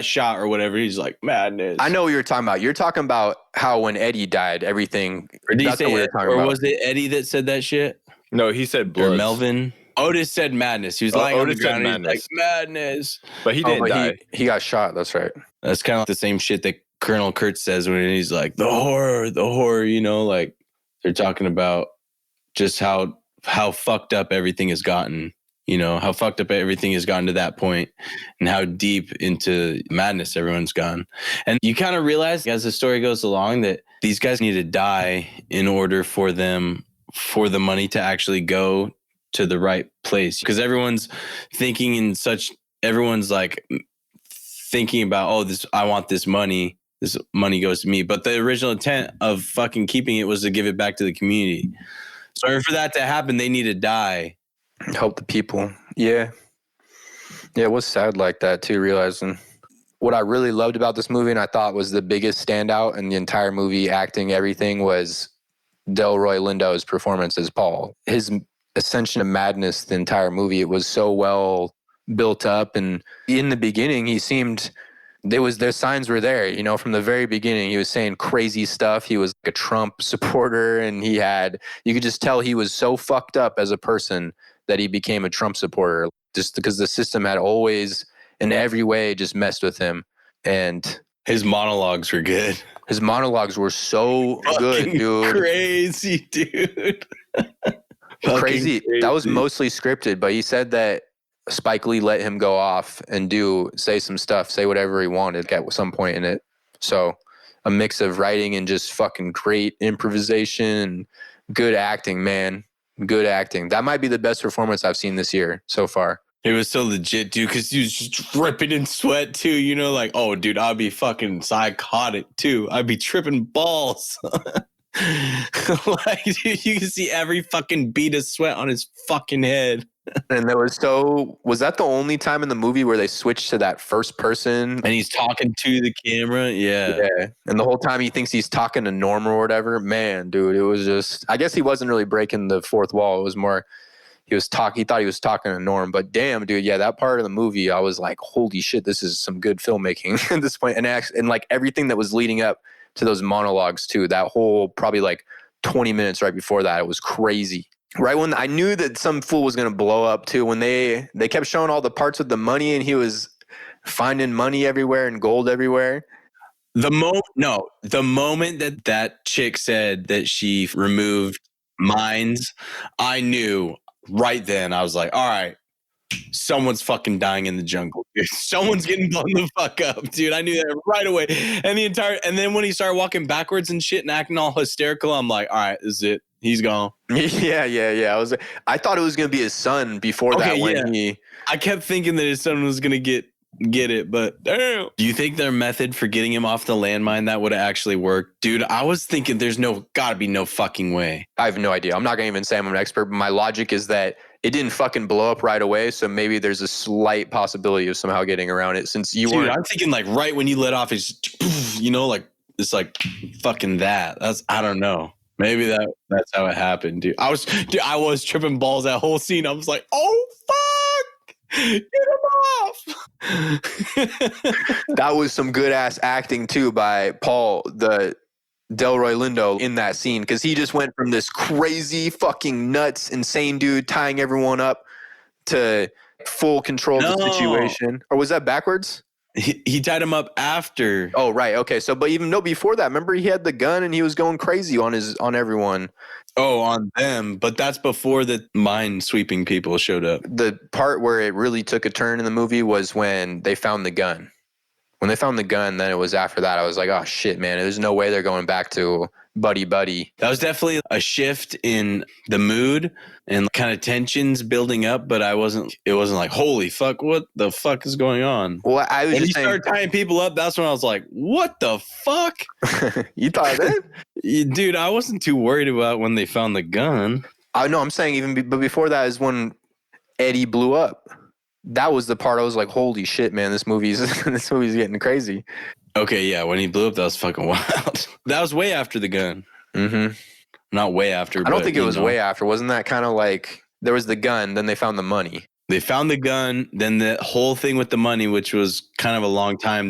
shot or whatever. He's like, madness. I know what you're talking about. You're talking about how when Eddie died, everything. Or did he say it, or was it Eddie that said that shit? No, he said blood. Or Melvin. Otis said madness. He was lying on the ground. He's like, madness. But he didn't die. He got shot. That's right. That's kind of like the same shit that Colonel Kurtz says when he's like, the horror, you know, like they're talking about just how fucked up everything has gotten. You know, how fucked up everything has gotten to that point and how deep into madness everyone's gone. And you kind of realize as the story goes along that these guys need to die in order for the money to actually go to the right place. Because everyone's like thinking about, I want this money goes to me. But the original intent of fucking keeping it was to give it back to the community. So for that to happen, they need to die. Help the people. Yeah, it was sad like that too, realizing what I really loved about this movie and I thought was the biggest standout in the entire movie, acting, everything, was Delroy Lindo's performance as Paul. His ascension of madness the entire movie, it was so well built up. And in the beginning, he seemed... their signs were there, you know, from the very beginning. He was saying crazy stuff. He was like a Trump supporter, and you could just tell he was so fucked up as a person that he became a Trump supporter, just because the system had always, in every way, just messed with him. And his monologues were good. His monologues were so good, dude. Crazy, dude. Crazy. That was mostly scripted, but he said that Spike Lee let him go off and say some stuff, say whatever he wanted at some point in it. So a mix of writing and just fucking great improvisation and good acting, man. Good acting. That might be the best performance I've seen this year so far. It was so legit, dude, because he was just dripping in sweat too, you know, like, oh, dude, I'd be fucking psychotic too. I'd be tripping balls. Like, dude, you can see every fucking bead of sweat on his fucking head. And was that the only time in the movie where they switched to that first person? And he's talking to the camera. Yeah. And the whole time he thinks he's talking to Norma or whatever. Man, dude, it was just, I guess he wasn't really breaking the fourth wall. It was more, he thought he was talking to Norm. But damn, dude, yeah, that part of the movie, I was like, holy shit, this is some good filmmaking at this point. And like everything that was leading up to those monologues too, that whole probably like 20 minutes right before that, it was crazy. Right when I knew that some fool was going to blow up too, when they kept showing all the parts with the money and he was finding money everywhere and gold everywhere. The moment that chick said that she removed mines, I knew right then. I was like, all right, someone's fucking dying in the jungle. Dude. Someone's getting blown the fuck up, dude. I knew that right away. And then when he started walking backwards and shit and acting all hysterical, I'm like, all right, this is it. He's gone. Yeah. I thought it was gonna be his son before that. I kept thinking that his son was gonna get it, but damn. Do you think their method for getting him off the landmine that would have actually worked? Dude, I was thinking there's gotta be no fucking way. I have no idea. I'm not gonna even say I'm an expert, but my logic is that it didn't fucking blow up right away, so maybe there's a slight possibility of somehow getting around it since you weren't. I'm thinking like right when you let off, it's like it's like fucking that. I don't know. Maybe that's how it happened, dude. I was tripping balls that whole scene. I was like, oh fuck, get him off. That was some good ass acting too by Paul, the Delroy Lindo, in that scene, because he just went from this crazy fucking nuts, insane dude tying everyone up to full control of the situation. Or was that backwards? He tied him up after. Oh, right. Okay. So, but even before that, remember he had the gun and he was going crazy on everyone. Oh, on them. But that's before the mine sweeping people showed up. The part where it really took a turn in the movie was when they found the gun. When they found the gun, then it was after that. I was like, oh shit, man, there's no way they're going back to buddy. That was definitely a shift in the mood and kind of tensions building up, but it wasn't like, holy fuck, what the fuck is going on? Well, I was when just you saying, started tying people up, that's when I was like, what the fuck? You thought that? Dude, I wasn't too worried about when they found the gun. I know, I'm saying but before that is when Eddie blew up. That was the part I was like, holy shit, man, this movie's getting crazy. Okay, yeah, when he blew up, that was fucking wild. That was way after the gun. Mm-hmm. Not way after. I don't think it was way after. Wasn't that kind of like there was the gun, then they found the money? They found the gun, then the whole thing with the money, which was kind of a long time.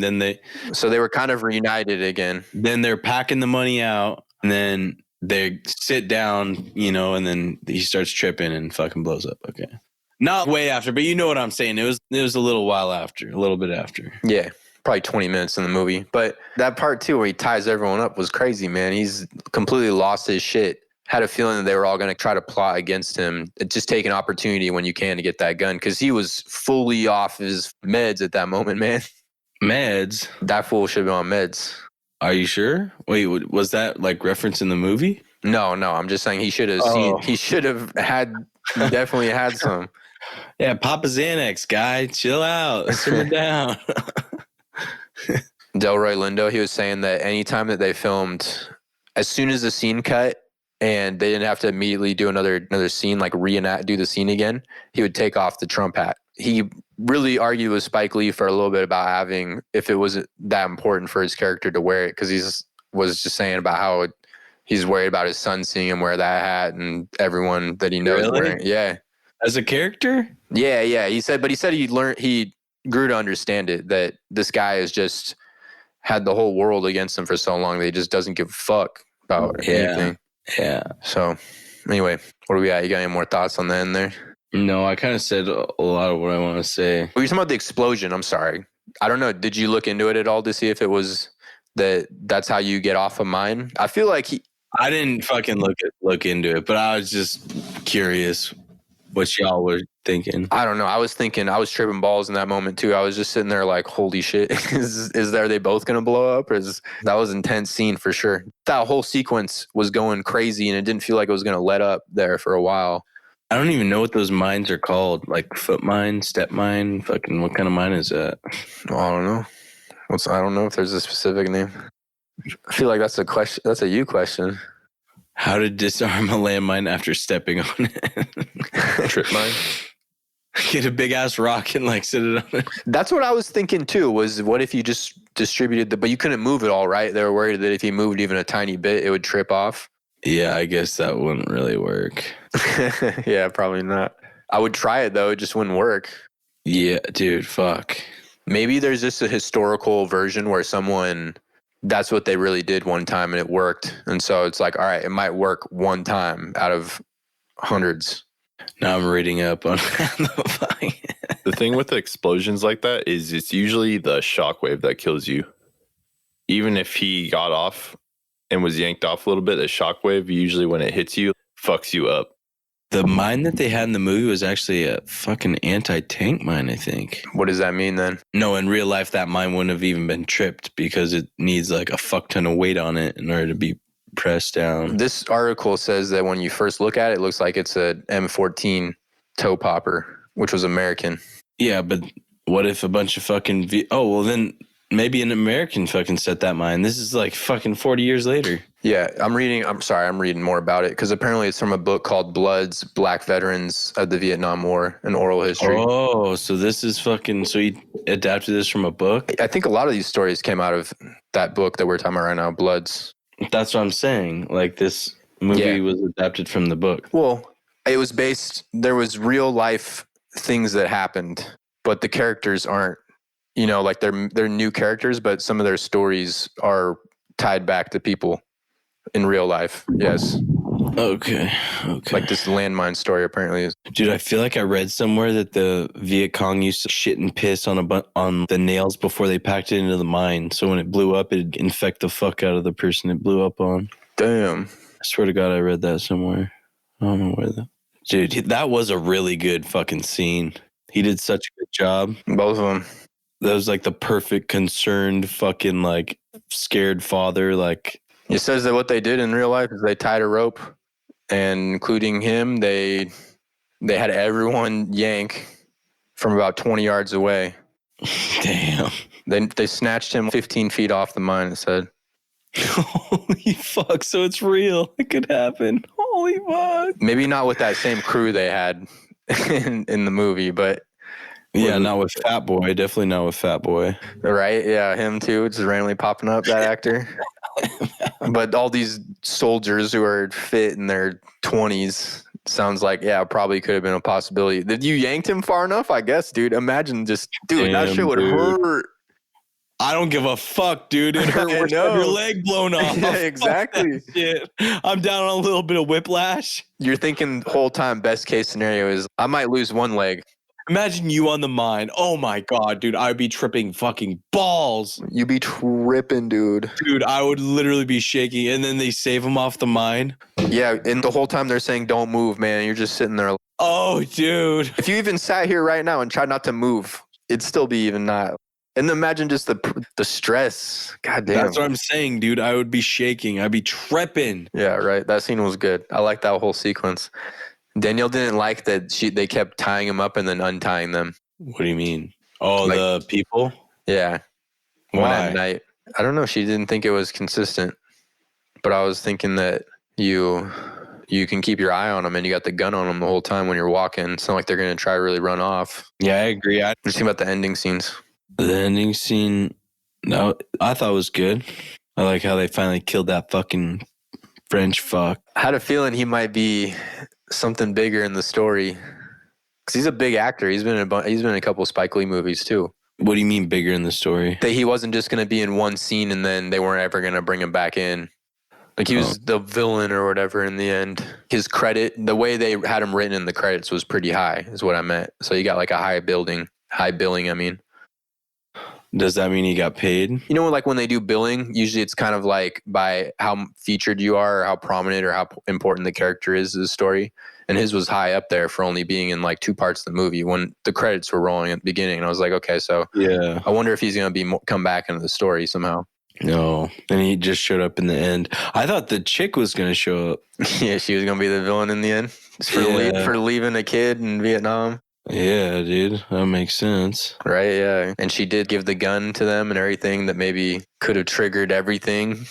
So they were kind of reunited again. Then they're packing the money out, and then they sit down, and then he starts tripping and fucking blows up. Okay. Not way after, but you know what I'm saying. It was a little while after, a little bit after. Yeah, probably 20 minutes in the movie. But that part too, where he ties everyone up, was crazy, man. He's completely lost his shit. Had a feeling that they were all going to try to plot against him. Just take an opportunity when you can to get that gun, because he was fully off his meds at that moment, man. Meds? That fool should have been on meds. Are you sure? Wait, was that like reference in the movie? No. I'm just saying he should have he should have definitely had some. Yeah, Papa Xanax, guy. Chill out. Simmer down. Delroy Lindo, he was saying that anytime that they filmed, as soon as the scene cut and they didn't have to immediately do another scene, like do the scene again, he would take off the Trump hat. He really argued with Spike Lee for a little bit about if it wasn't that important for his character to wear it, because he was just saying about how he's worried about his son seeing him wear that hat and everyone that he knows wearing it. Yeah. As a character? Yeah. He said he grew to understand it, that this guy has just had the whole world against him for so long that he just doesn't give a fuck about anything. Yeah. So anyway, what do we got? You got any more thoughts on the end there? No, I kind of said a lot of what I want to say. Well, you're talking about the explosion. I'm sorry. I don't know. Did you look into it at all to see if it was that's how you get off of mine? I feel like I didn't fucking look into it, but I was just curious what y'all were thinking. I don't know. I was tripping balls in that moment too. I was just sitting there like, holy shit, are they both going to blow up? That was an intense scene for sure. That whole sequence was going crazy and it didn't feel like it was going to let up there for a while. I don't even know what those mines are called. Like foot mine, step mine, fucking what kind of mine is that? Well, I don't know. I don't know if there's a specific name. I feel like that's a question. That's a you question. How to disarm a landmine after stepping on it. Trip mine. Get a big ass rock and like sit it on it. That's what I was thinking too, was what if you just distributed but you couldn't move it all, right? They were worried that if you moved even a tiny bit, it would trip off. Yeah, I guess that wouldn't really work. Yeah, probably not. I would try it though. It just wouldn't work. Yeah, dude, fuck. Maybe there's just a historical version where that's what they really did one time and it worked. And so it's like, all right, it might work one time out of hundreds. Now I'm reading up on The thing with the explosions like that is it's usually the shockwave that kills you. Even if he got off and was yanked off a little bit, the shockwave, usually when it hits you, fucks you up. The mine that they had in the movie was actually a fucking anti-tank mine, I think. What does that mean then? No, in real life, that mine wouldn't have even been tripped because it needs like a fuck ton of weight on it in order to be pressed down. This article says that when you first look at it, it looks like it's a M14 toe popper, which was American. Yeah, but what if a bunch of fucking... then maybe an American fucking set that mine. This is like fucking 40 years later. Yeah, I'm reading more about it because apparently it's from a book called Bloods, Black Veterans of the Vietnam War, an oral history. Oh, so this is fucking... So he adapted this from a book? I think a lot of these stories came out of that book that we're talking about right now, Bloods. That's what I'm saying. Like this movie was adapted from the book. Well, it was there was real life things that happened, but the characters aren't, like they're new characters, but some of their stories are tied back to people in real life. Yes. Okay. Like this landmine story apparently is. Dude, I feel like I read somewhere that the Viet Cong used to shit and piss on the nails before they packed it into the mine. So when it blew up, it'd infect the fuck out of the person it blew up on. Damn. I swear to God, I read that somewhere. I don't know where Dude, that was a really good fucking scene. He did such a good job. Both of them. That was like the perfect concerned fucking like scared father. Like it says that what they did in real life is they tied a rope, and including him, they had everyone yank from about 20 yards away. Damn. Then they snatched him 15 feet off the mine, it said. Holy fuck, so it's real. It could happen. Holy fuck. Maybe not with that same crew they had in the movie, but... Yeah, not with Fat Boy. Definitely not with Fat Boy. Right? Yeah, him too. Just randomly popping up, that actor. But all these soldiers who are fit in their 20s, sounds like, probably could have been a possibility. Did you yanked him far enough? I guess, dude. Imagine just... Dude, that shit would hurt. I don't give a fuck, dude. It hurt worse than your leg blown off. Yeah, exactly. Shit. I'm down on a little bit of whiplash. You're thinking the whole time, best case scenario is I might lose one leg. Imagine you on the mine. Oh my God, dude. I would be tripping fucking balls. You be tripping, dude. Dude, I would literally be shaking. And then they save him off the mine. Yeah, and the whole time they're saying, don't move, man. You're just sitting there. Oh, dude. If you even sat here right now and tried not to move, it'd still be even not. And imagine just the stress. God damn. That's what I'm saying, dude. I would be shaking. I'd be tripping. Yeah, right. That scene was good. I like that whole sequence. Danielle didn't like that they kept tying him up and then untying them. What do you mean? Oh, like, the people? Yeah. Why? One at night. I don't know. She didn't think it was consistent. But I was thinking that you can keep your eye on them and you got the gun on them the whole time when you're walking. It's not like they're going to try to really run off. Yeah, I agree. What do you think about the ending scenes? The ending scene, no, I thought was good. I like how they finally killed that fucking French fuck. I had a feeling he might be something bigger in the story because he's a big actor. He's been in a couple of Spike Lee movies too. What do you mean bigger in the story? That he wasn't just going to be in one scene and then they weren't ever going to bring him back in. Like he was the villain or whatever in the end. His credit, the way they had him written in the credits was pretty high is what I meant. So he got like a high billing, I mean. Does that mean he got paid? You know, like when they do billing, usually it's kind of like by how featured you are or how prominent or how important the character is to the story. And his was high up there for only being in like 2 parts of the movie when the credits were rolling at the beginning. And I was like, okay, so yeah, I wonder if he's going to come back into the story somehow. No, and he just showed up in the end. I thought the chick was going to show up. Yeah, she was going to be the villain in the end for leaving a kid in Vietnam. Yeah, dude, that makes sense. Right, yeah. And she did give the gun to them and everything that maybe could have triggered everything.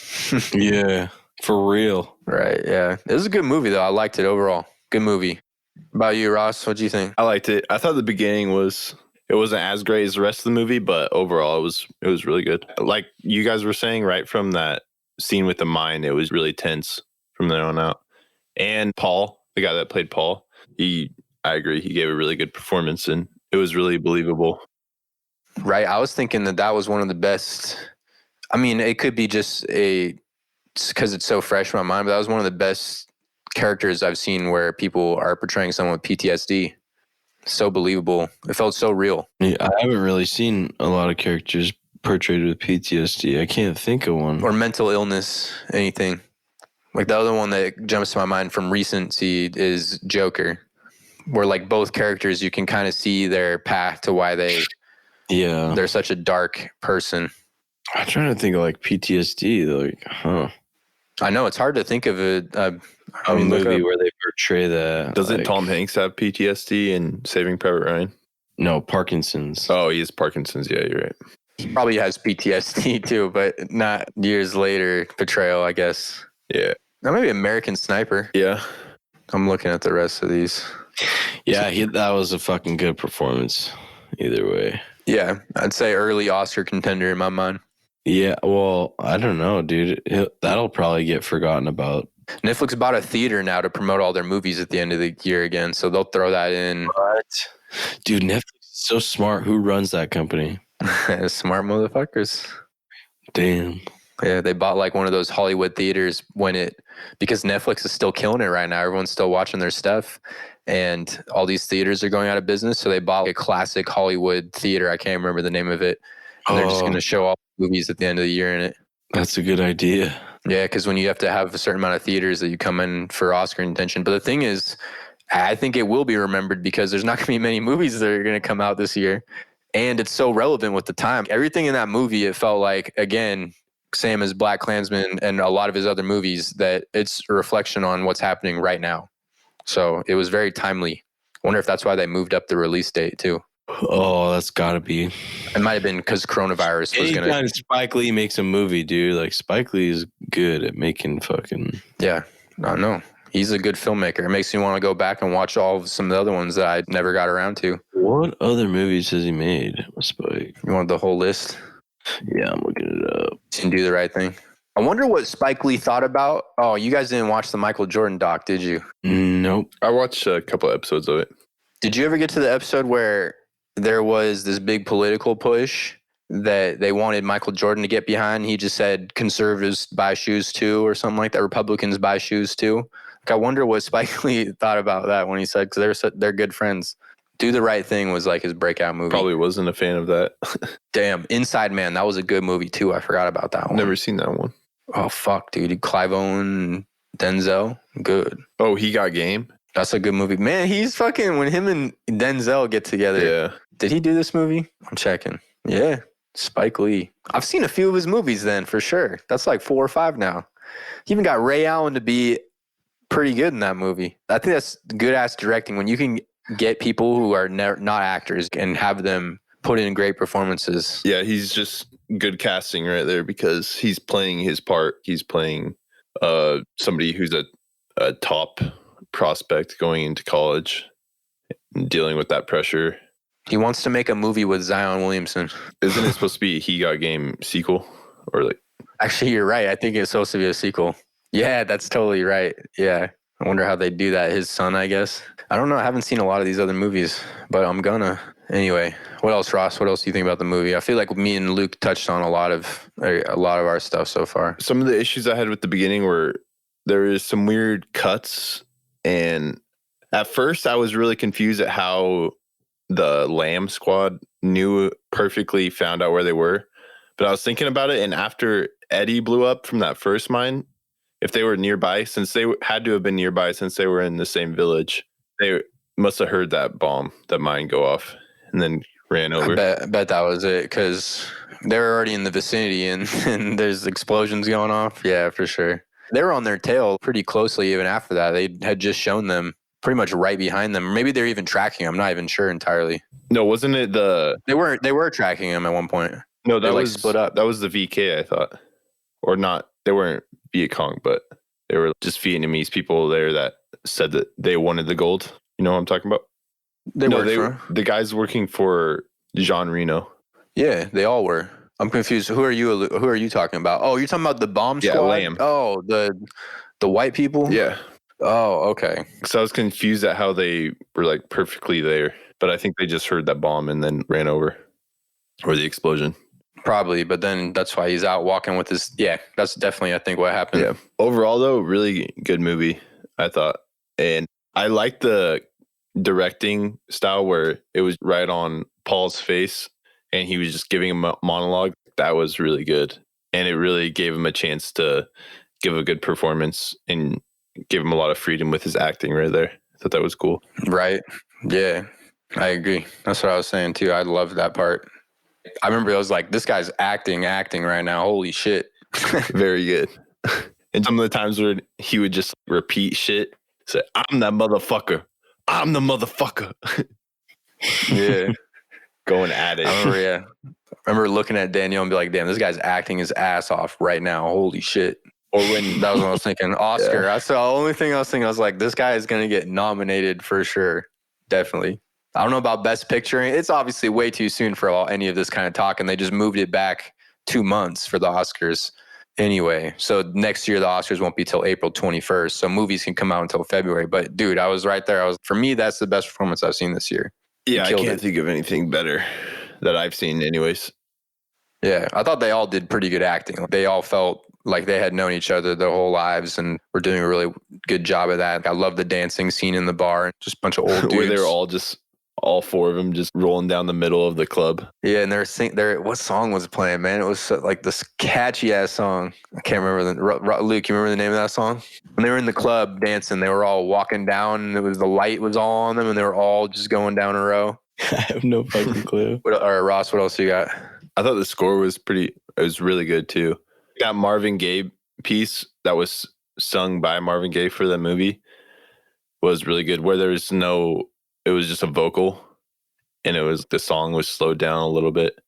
Yeah, for real. Right, yeah. It was a good movie, though. I liked it overall. Good movie. How about you, Ross? What'd you think? I liked it. I thought the beginning it wasn't as great as the rest of the movie, but overall it was really good. Like you guys were saying, right from that scene with the mine, it was really tense from there on out. And Paul, the guy that played Paul, I agree. He gave a really good performance, and it was really believable. Right. I was thinking that was one of the best. I mean, it could be just because it's so fresh in my mind, but that was one of the best characters I've seen where people are portraying someone with PTSD. So believable. It felt so real. Yeah, I haven't really seen a lot of characters portrayed with PTSD. I can't think of one. Or mental illness, anything. Like the other one that jumps to my mind from recency is Joker, where like both characters, you can kind of see their path to why they're such a dark person. I'm trying to think of like PTSD. Like, I know it's hard to think of a movie where they portray that. Doesn't like, Tom Hanks have PTSD in Saving Private Ryan? No, Parkinson's. Oh, he has Parkinson's. Yeah, you're right. He probably has PTSD too, but not years later portrayal, I guess. Yeah. Now maybe American Sniper. Yeah. I'm looking at the rest of these. Yeah, that was a fucking good performance. Either way. Yeah, I'd say early Oscar contender in my mind. Yeah, well, I don't know, dude. That'll probably get forgotten about. Netflix bought a theater now to promote all their movies at the end of the year again, so they'll throw that in. What? Dude, Netflix is so smart. Who runs that company? Smart motherfuckers. Damn. Yeah, they bought like one of those Hollywood theaters because Netflix is still killing it right now. Everyone's still watching their stuff, and all these theaters are going out of business. So they bought a classic Hollywood theater. I can't remember the name of it. And they're just going to show all the movies at the end of the year in it. That's a good idea. Yeah, because when you have to have a certain amount of theaters that you come in for Oscar contention. But the thing is, I think it will be remembered because there's not going to be many movies that are going to come out this year. And it's so relevant with the time. Everything in that movie, it felt like, again, same as Black Klansman and a lot of his other movies, that it's a reflection on what's happening right now. So it was very timely. I wonder if that's why they moved up the release date too. Oh, that's gotta be. It might have been because coronavirus was going Anytime Spike Lee makes a movie, dude, like Spike Lee is good at making fucking. Yeah, I know. He's a good filmmaker. It makes me want to go back and watch all of some of the other ones that I never got around to. What other movies has he made with Spike? You want the whole list? Yeah, I'm looking it up. Didn't Do the Right Thing. I wonder what Spike Lee thought about. Oh, you guys didn't watch the Michael Jordan doc, did you? Nope. I watched a couple episodes of it. Did you ever get to the episode where there was this big political push that they wanted Michael Jordan to get behind? He just said conservatives buy shoes too, or something like that. Republicans buy shoes too. Like, I wonder what Spike Lee thought about that when he said, because they're good friends. Do the Right Thing was like his breakout movie. Probably wasn't a fan of that. Damn, Inside Man, that was a good movie too. I forgot about that one. Never seen that one. Oh fuck, dude. Clive Owen, Denzel, good. Oh, He Got Game? That's a good movie. Man, he's fucking, when him and Denzel get together. Yeah. Did he do this movie? I'm checking. Yeah, Spike Lee. I've seen a few of his movies then, for sure. That's like 4 or 5 now. He even got Ray Allen to be pretty good in that movie. I think that's good-ass directing, when you can get people who are not actors and have them put in great performances. Yeah, he's just good casting right there because he's playing his part. He's playing somebody who's a top prospect going into college and dealing with that pressure. He wants to make a movie with Zion Williamson. Isn't it supposed to be a He Got Game sequel? Or like, actually, you're right. I think it's supposed to be a sequel. Yeah, that's totally right. Yeah. I wonder how they do that. His son, I guess. I don't know. I haven't seen a lot of these other movies, but I'm gonna. Anyway, what else, Ross? What else do you think about the movie? I feel like me and Luke touched on a lot of our stuff so far. Some of the issues I had with the beginning were there is some weird cuts, and at first I was really confused at how the Lamb Squad perfectly found out where they were. But I was thinking about it, and after Eddie blew up from that first mine, if they were nearby, since they had to have been nearby since they were in the same village, they must have heard that mine go off and then ran over. I bet that was it, because they were already in the vicinity and there's explosions going off. Yeah, for sure. They were on their tail pretty closely even after that. They had just shown them pretty much right behind them. Maybe they're even tracking them. I'm not even sure entirely. No, wasn't it They were tracking them at one point. No, that was split up. That was the VK, I thought. Or not. They weren't Viet Cong, but they were just Vietnamese people there that said that they wanted the gold. You know what I'm talking about? The guys working for Jean Reno. Yeah, they all were. I'm confused. Who are you talking about? Oh, you're talking about the bomb squad? Yeah, Lamb. Oh, the white people? Yeah. Oh, okay. So I was confused at how they were like perfectly there, but I think they just heard that bomb and then ran over, or the explosion. Probably, but then that's why he's out walking with his. Yeah, that's definitely, I think, what happened. Yeah. Overall, though, really good movie, I thought. And I liked the directing style where it was right on Paul's face and he was just giving him a monologue. That was really good. And it really gave him a chance to give a good performance and give him a lot of freedom with his acting right there. I thought that was cool. Right. Yeah, I agree. That's what I was saying too. I loved that part. I remember I was like, this guy's acting right now. Holy shit. Very good. And some of the times where he would just repeat shit, say, I'm that motherfucker. I'm the motherfucker. Yeah. Going at it. I remember looking at Daniel and be like, damn, this guy's acting his ass off right now. Holy shit. Or when that was what I was thinking, Oscar. Yeah. That's the only thing I was thinking. I was like, this guy is going to get nominated for sure. Definitely. I don't know about Best Picture. It's obviously way too soon for any of this kind of talk, and they just moved it back 2 months for the Oscars anyway. So next year, the Oscars won't be till April 21st. So movies can come out until February. But dude, I was right there. For me, that's the best performance I've seen this year. Yeah, I can't think of anything better that I've seen anyways. Yeah, I thought they all did pretty good acting. They all felt like they had known each other their whole lives and were doing a really good job of that. I love the dancing scene in the bar. Just a bunch of old dudes. Where they were all four of them just rolling down the middle of the club. Yeah, and they're singing. What song was playing, man? It was like this catchy ass song. I can't remember Luke, you remember the name of that song? When they were in the club dancing, they were all walking down, and the light was all on them, and they were all just going down a row. I have no fucking clue. All right, Ross, what else you got? I thought the score was really good too. That Marvin Gaye piece that was sung by Marvin Gaye for the movie was really good, where it was just a vocal and the song was slowed down a little bit,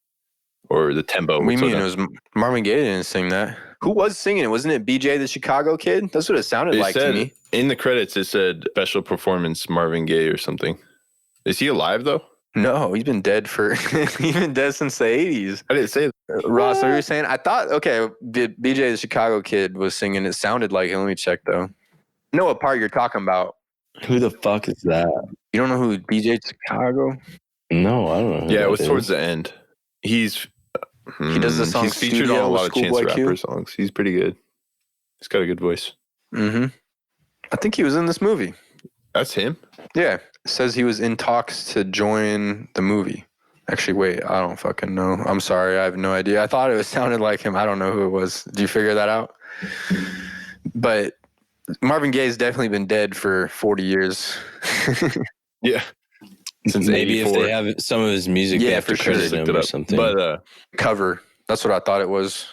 or the tempo. What do you mean? It was Marvin Gaye didn't sing that. Who was singing it? Wasn't it BJ the Chicago Kid? That's what it sounded like to me. In the credits, it said special performance Marvin Gaye or something. Is he alive though? No, he's been dead since the 80s. I didn't say that. Ross, what were you saying? I thought, okay, BJ the Chicago Kid was singing. It sounded like it. Let me check, though. I know what part you're talking about. Who the fuck is that? You don't know who BJ Chicago? No, I don't know. Yeah, it was towards the end. He does the song. He's featured on a lot of Chance the Rapper songs. He's pretty good. He's got a good voice. Mm-hmm. I think he was in this movie. That's him? Yeah. It says he was in talks to join the movie. Actually, wait, I don't fucking know. I'm sorry, I have no idea. I thought it sounded like him. I don't know who it was. Did you figure that out? But Marvin Gaye's definitely been dead for 40 years. Yeah. Since maybe 84. If they have some of his music, they have to credit him or something. But cover. That's what I thought it was.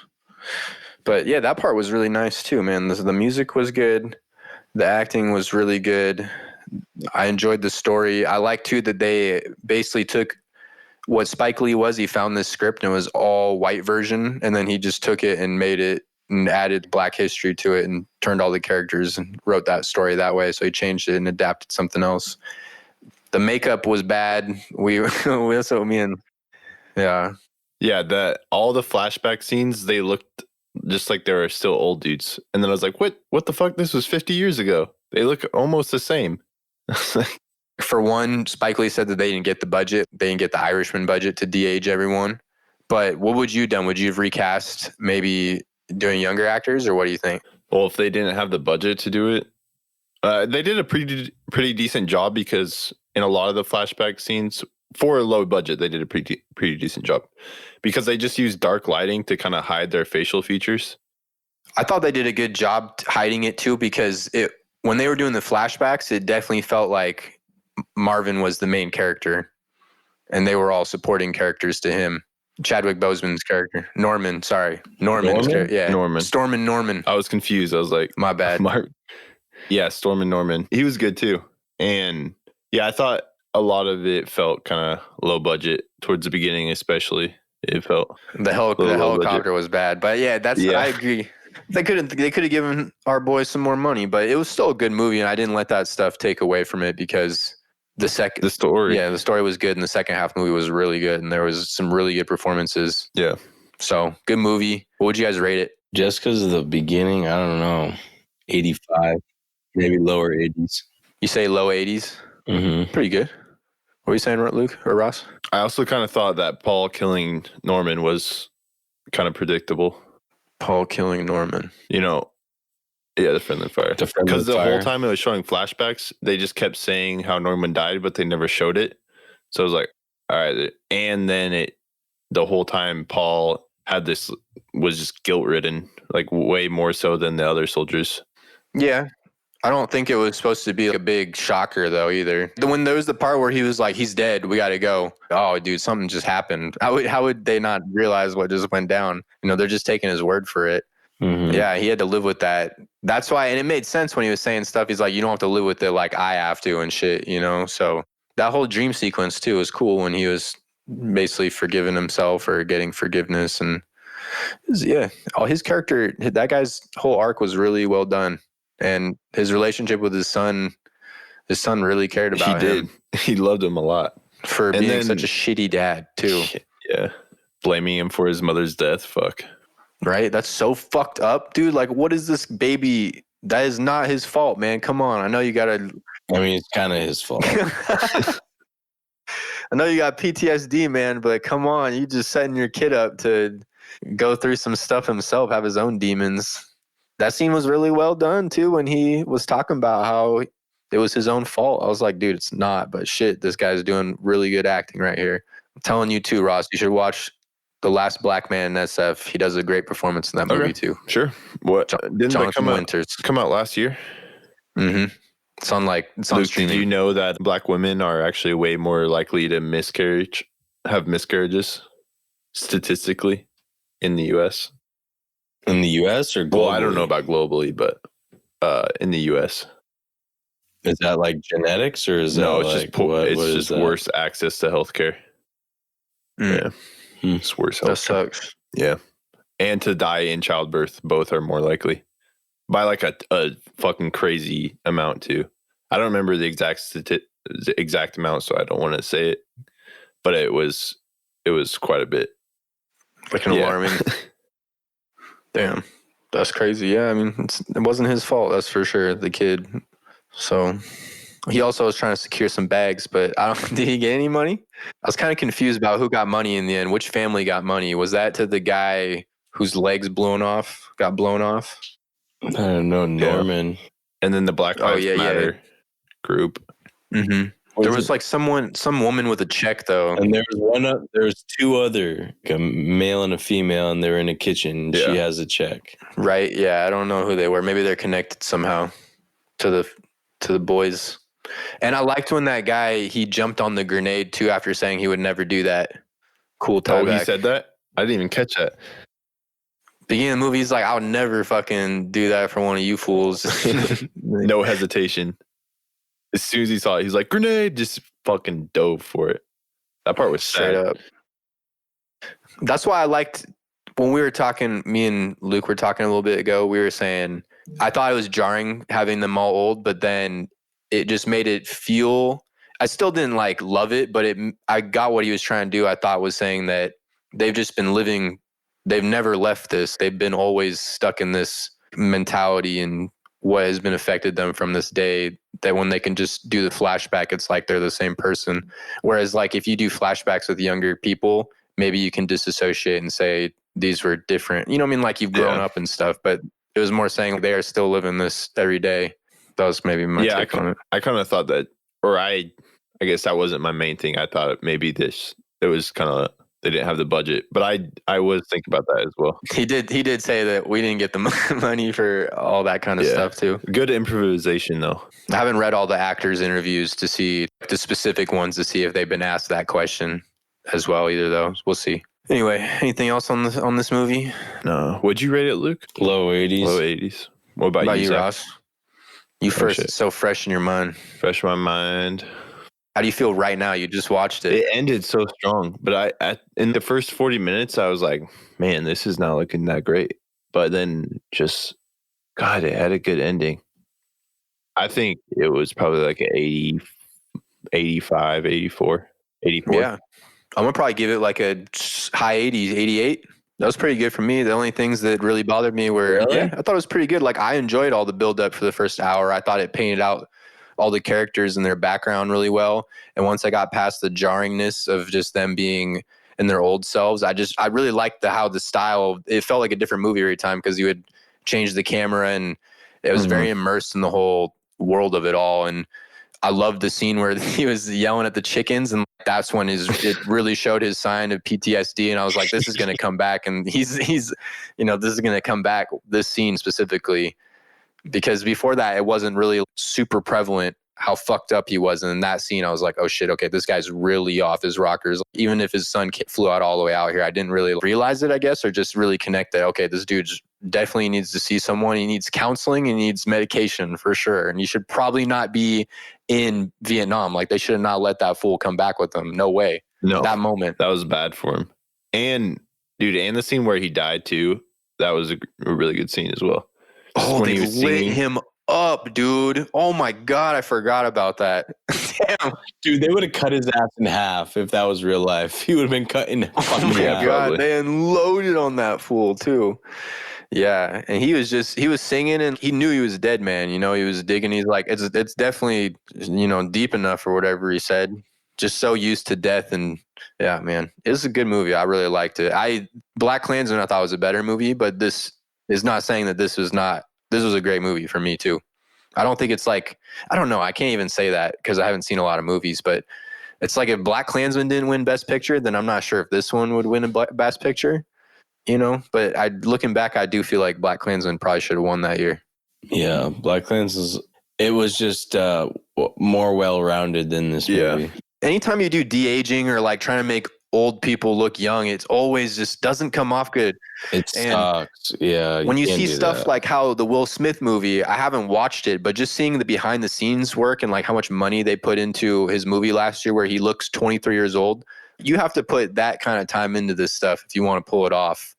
But yeah, that part was really nice too, man. The music was good. The acting was really good. I enjoyed the story. I like too that they basically took what Spike Lee was. He found this script and it was all white version, and then he just took it and made it and added Black history to it and turned all the characters and wrote that story that way. So he changed it and adapted something else. The makeup was bad. Yeah, all the flashback scenes, they looked just like they were still old dudes. And then I was like, what the fuck? This was 50 years ago. They look almost the same. For one, Spike Lee said that they didn't get the budget. They didn't get the Irishman budget to de-age everyone. But what would you have done? Would you have recast maybe doing younger actors, or what do you think? Well, if they didn't have the budget to do it, they did a pretty decent job, because in a lot of the flashback scenes, for a low budget, they did a pretty decent job, because they just used dark lighting to kind of hide their facial features. I thought they did a good job hiding it too, because when they were doing the flashbacks, it definitely felt like Marvin was the main character and they were all supporting characters to him. Chadwick Boseman's character. Norman's character. Yeah. Norman. Storm and Norman. I was confused. I was like, my bad. Yeah, Storm and Norman. He was good too. And yeah, I thought a lot of it felt kind of low budget towards the beginning, especially. It felt the helicopter was bad. But yeah, I agree. They could have given our boys some more money, but it was still a good movie, and I didn't let that stuff take away from it, because the story was good, and the second half movie was really good, and there was some really good performances. Yeah. So good movie. What would you guys rate it? Just because of the beginning, I don't know, 85. maybe lower 80s. You say low 80s? Mm-hmm. Pretty good. What are you saying, Luke or Ross? I also kind of thought that Paul killing Norman was kind of predictable. Paul killing Norman. You know, yeah, the friendly fire. The friendly Because the fire. whole time it was showing flashbacks, they just kept saying how Norman died, but they never showed it. So I was like, all right. And then the whole time Paul was just guilt ridden, like way more so than the other soldiers. Yeah. I don't think it was supposed to be a big shocker though either. When there was the part where he was like, he's dead, we got to go. Oh, dude, something just happened. How would they not realize what just went down? You know, they're just taking his word for it. Mm-hmm. Yeah, he had to live with that. That's why, and it made sense when he was saying stuff. He's like, you don't have to live with it like I have to and shit, you know? So that whole dream sequence too was cool when he was basically forgiving himself or getting forgiveness. And yeah, all his character, that guy's whole arc was really well done. And his relationship with his son really cared about him. He loved him a lot. For being such a shitty dad too. Yeah. Blaming him for his mother's death. Fuck. Right? That's so fucked up, dude. Like, what is this baby? That is not his fault, man. Come on. I know you gotta. I mean, it's kind of his fault. I know you got PTSD, man, but come on. You just setting your kid up to go through some stuff himself, have his own demons. That scene was really well done, too, when he was talking about how it was his own fault. I was like, dude, it's not. But shit, this guy's doing really good acting right here. I'm telling you, too, Ross, you should watch The Last Black Man in SF. He does a great performance in that movie, too. Sure. What? Didn't Jonathan that Winters. come out last year? Mm-hmm. It's on Luke, streaming. did you know that Black women are actually way more likely to have miscarriages statistically in the U.S.? In the U.S. or globally? Well, I don't know about globally, but in the U.S. Is that like genetics or is No, that it's like just what it's is just that? worse access to healthcare. Yeah, it's worse healthcare. That sucks. Yeah, and to die in childbirth, both are more likely by like a fucking crazy amount too. I don't remember the exact amount, so I don't want to say it, but it was quite a bit. Like alarming. Damn, that's crazy. Yeah, I mean, it wasn't his fault, that's for sure. The kid. So he also was trying to secure some bags, but did he get any money? I was kind of confused about who got money in the end. Which family got money? Was that to the guy whose legs got blown off? I don't know, Norman. Yeah. And then the Black Lives Matter group. Mm-hmm. There was like some woman with a check though, and there was two other, like a male and a female, and they were in a kitchen. Yeah. She has a check, right? Yeah, I don't know who they were. Maybe they're connected somehow to the boys. And I liked when that guy he jumped on the grenade too after saying he would never do that. Cool throwback. Oh, he said that? I didn't even catch that. Beginning of the movie, he's like, "I'll never fucking do that for one of you fools." No hesitation. As soon as he saw it, he's like, grenade, just fucking dove for it. That part was straight up. That's why I liked when we were talking, me and Luke were talking a little bit ago, we were saying, I thought it was jarring having them all old, but then it just made it feel, I still didn't like love it, but I got what he was trying to do. I thought was saying that they've just been living, they've never left this. They've been always stuck in this mentality and what has been affected them from this day, that when they can just do the flashback, it's like they're the same person. Whereas like if you do flashbacks with younger people, maybe you can disassociate and say these were different. You know what I mean? Like you've grown up and stuff, but it was more saying they are still living this every day. That was maybe my take on it. I kind of thought that, or I guess that wasn't my main thing. I thought maybe it was kind of, they didn't have the budget, but I was thinking about that as well. He did say that we didn't get the money for all that kind of stuff too. Good improvisation though. I haven't read all the actors' interviews to see the specific ones to see if they've been asked that question as well either though. We'll see. Anyway, anything else on this movie? No. Would you rate it, Luke? Low 80s. Low 80s. What about you, Ross? You first. It's so fresh in your mind. Fresh in my mind. How do you feel right now? You just watched it. It ended so strong, but in the first 40 minutes, I was like, man, this is not looking that great. But then God, it had a good ending. I think it was probably like an 80, 85, 84, 84. Yeah. I'm going to probably give it like a high 80s, 88. That was pretty good for me. The only things that really bothered me were, Really? yeah, I thought it was pretty good. Like, I enjoyed all the build up for the first hour. I thought it painted out all the characters and their background really well. And once I got past the jarringness of just them being in their old selves, I really liked how the style, it felt like a different movie every time because you would change the camera and it was very immersed in the whole world of it all. And I loved the scene where he was yelling at the chickens, and that's when it really showed his sign of PTSD. And I was like, this is going to come back, and he's this is going to come back. This scene specifically, because before that, it wasn't really super prevalent how fucked up he was. And in that scene, I was like, oh shit, okay, this guy's really off his rockers. Even if his son flew out all the way out here, I didn't really realize it, I guess, or just really connect that, okay, this dude's definitely needs to see someone. He needs counseling. He needs medication for sure. And he should probably not be in Vietnam. Like, they should have not let that fool come back with them. No way. No, That moment. that was bad for him. And dude, and the scene where he died too, that was a really good scene as well. Oh, when they he was lit singing. him up, dude. Oh my God, I forgot about that. Damn. Dude, they would have cut his ass in half if that was real life. He would have been cut in Oh fucking my half. God, probably. they unloaded on that fool too. Yeah, and he was singing and he knew he was dead, man. You know, he was digging. He's like, it's definitely, deep enough or whatever he said. Just so used to death. And yeah, man, it's a good movie. I really liked it. Black Klansman I thought was a better movie, but this is not saying that this was a great movie for me too. I don't think it's like, I don't know. I can't even say that because I haven't seen a lot of movies, but it's like if Black Klansman didn't win Best Picture, then I'm not sure if this one would win a Best Picture. But looking back, I do feel like Black Klansman probably should have won that year. Yeah, Black Klansman it was just more well-rounded than this movie. Anytime you do de-aging or like trying to make old people look young, it's always just doesn't come off good. It sucks. Yeah. When you can't see do stuff that. like how the Will Smith movie, I haven't watched it, but just seeing the behind the scenes work and like how much money they put into his movie last year where he looks 23 years old, you have to put that kind of time into this stuff if you want to pull it off.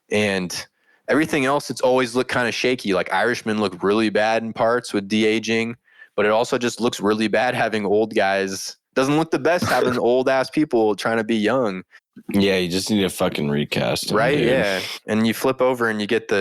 And everything else, it's always looked kind of shaky. Like Irishman looked really bad in parts with de-aging, but it also just looks really bad having old guys. Doesn't look the best having old ass people trying to be young. Yeah, you just need a fucking recast. Right? Dude. Yeah. And you flip over and you get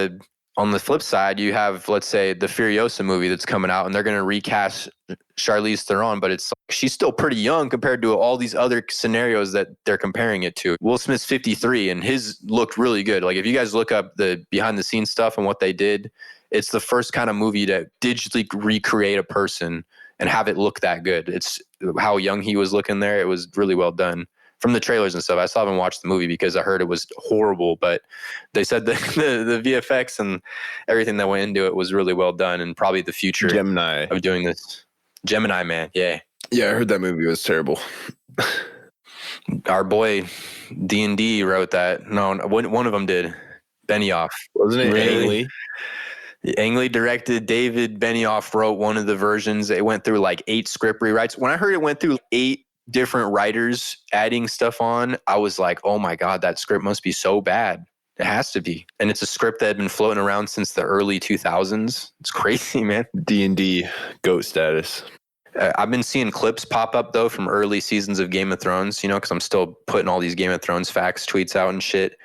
on the flip side, you have, let's say, the Furiosa movie that's coming out and they're going to recast Charlize Theron, but she's still pretty young compared to all these other scenarios that they're comparing it to. Will Smith's 53 and his looked really good. Like if you guys look up the behind the scenes stuff and what they did, it's the first kind of movie to digitally recreate a person and have it look that good. It's how young he was looking there. It was really well done. From the trailers and stuff. I still haven't watched the movie because I heard it was horrible, but they said the VFX and everything that went into it was really well done and probably the future Gemini. of doing this. Gemini Man, yeah. Yeah, I heard that movie was terrible. Our boy D&D wrote that. No, one of them did. Benioff. Wasn't it Really? Ang Lee? Ang Lee directed. David Benioff wrote one of the versions. It went through like 8 script rewrites. When I heard it went through 8 different writers adding stuff on, I was like, oh my God, that script must be so bad. It has to be. And it's a script that had been floating around since the early 2000s. It's crazy, man. D&D GOAT status. I've been seeing clips pop up though from early seasons of Game of Thrones, because I'm still putting all these Game of Thrones facts tweets out and shit.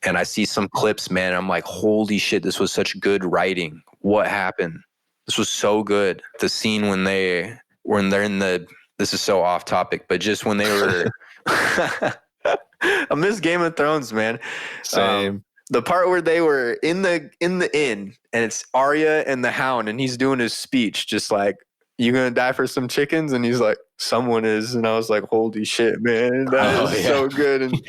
And I see some clips, man. I'm like, holy shit, this was such good writing. What happened? This was so good. The scene when they're in the, this is so off topic, but just when they were, I miss Game of Thrones, man. Same. The part where they were in the inn and it's Arya and the Hound and he's doing his speech, just like, you gonna die for some chickens? And he's like, someone is. And I was like, holy shit, man, that is so good. And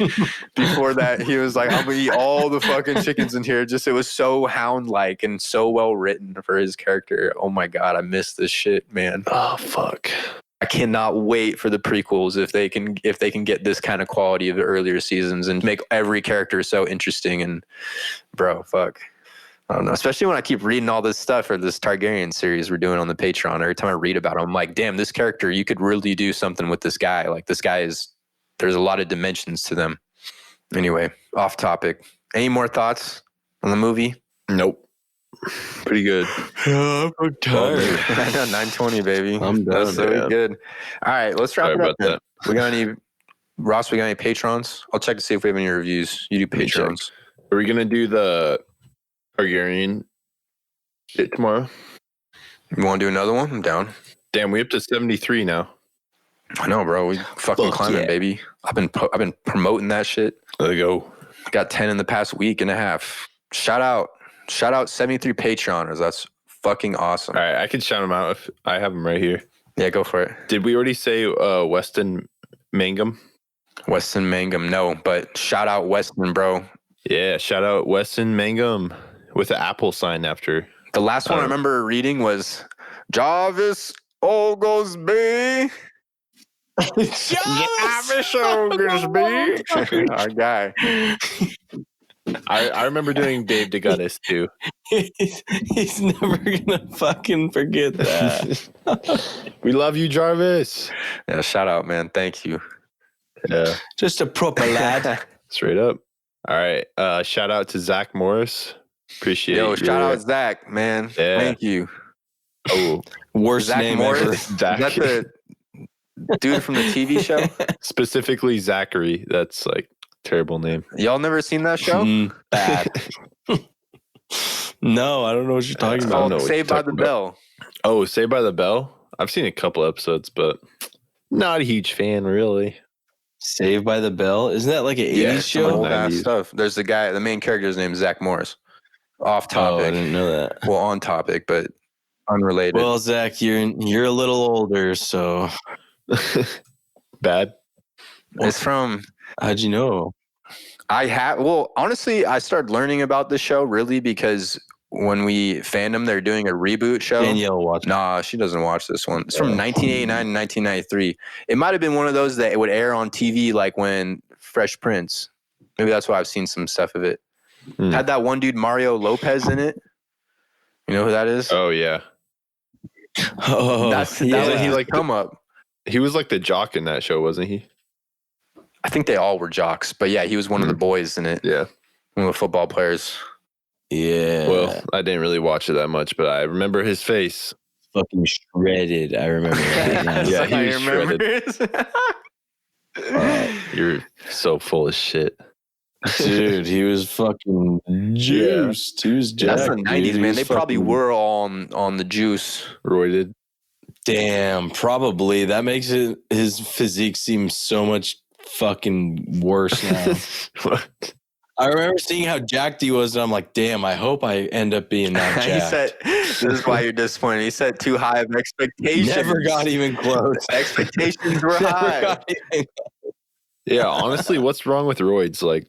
before that, he was like, I'm gonna eat all the fucking chickens in here. It was so Hound-like and so well written for his character. Oh my God, I miss this shit, man. Oh, fuck. I cannot wait for the prequels if they can get this kind of quality of the earlier seasons and make every character so interesting. And bro, fuck. I don't know, especially when I keep reading all this stuff for this Targaryen series we're doing on the Patreon. Every time I read about him, I'm like, damn, this character, you could really do something with this guy. Like this guy there's a lot of dimensions to them. Anyway, off topic. Any more thoughts on the movie? Nope. Pretty good. Yeah, I'm tired. 920, baby. I'm done. That's so good. All right, let's wrap Sorry it up. about Then. that. We got any, Ross, we got any patrons? I'll check to see if we have any reviews. You do Let me check. patrons. Are we gonna do the Targaryen shit tomorrow? You want to do another one? I'm down. Damn, we up to 73 now. I know, bro. We fucking Fuck climbing, yeah. baby. I've been promoting that shit. Let's go. Got 10 in the past week and a half. Shout out 73 Patreoners. That's fucking awesome. All right, I can shout them out if I have them right here. Yeah, go for it. Did we already say Weston Mangum? Weston Mangum, no, but shout out Weston, bro. Yeah, shout out Weston Mangum with an Apple sign after. The last one I remember reading was Jarvis Oglesby. Jarvis Oglesby. Our guy. I remember doing Dave DeGutis too. He's never gonna fucking forget that. We love you, Jarvis. Yeah, shout out, man. Thank you. Yeah, Just a proper lad. straight up. All right, shout out to Zach Morris. Appreciate Yo, your- shout out Zach, man. Yeah. Thank you. Oh, Worst Zach name Morris? ever. Is that the dude from the TV show? specifically Zachary. That's like terrible name. Y'all never seen that show? Bad. No, I don't know what you're talking It's about. I don't know called what Saved you're by the talking about. Bell. Oh, Saved by the Bell. I've seen a couple episodes, but not a huge fan, really. Saved by the Bell? Isn't that like an 80s Yeah, show? some Old ass 90s. stuff. There's the guy, the main character's name is Zach Morris. Off Oh, I topic. didn't know that. Well, on topic, but unrelated. Well, Zach, you're a little older, so Bad. it's from how'd you know? honestly, I started learning about the show really because when we fandom, they're doing a reboot show. Danielle watched. Nah, she doesn't watch this one. It's from 1989 and 1993. It might have been one of those that it would air on TV like when Fresh Prince. Maybe that's why I've seen some stuff of it. Had that one dude, Mario Lopez, in it. You know who that is? Oh yeah, Oh, That yeah. was He his like come up. he was like the jock in that show, wasn't he? I think they all were jocks, but yeah, he was one of the boys in it. Yeah. One of the football players. yeah. Well, I didn't really watch it that much, but I remember his face. fucking shredded. I remember that. Yeah, I he was remember. You're so full of shit. Dude, he was fucking juiced. He was jacked. That's the dude. 90s, He man. was They probably fucking- were all on the juice. Roided. Damn, probably. That makes his physique seem so much fucking worse now. I remember seeing how jacked he was, and I'm like, damn, I hope I end up being that He jacked. said, this is why you're disappointed. He set too high of expectations. Never got even close. Expectations were Never high. got even- Yeah, honestly, what's wrong with roids? Like,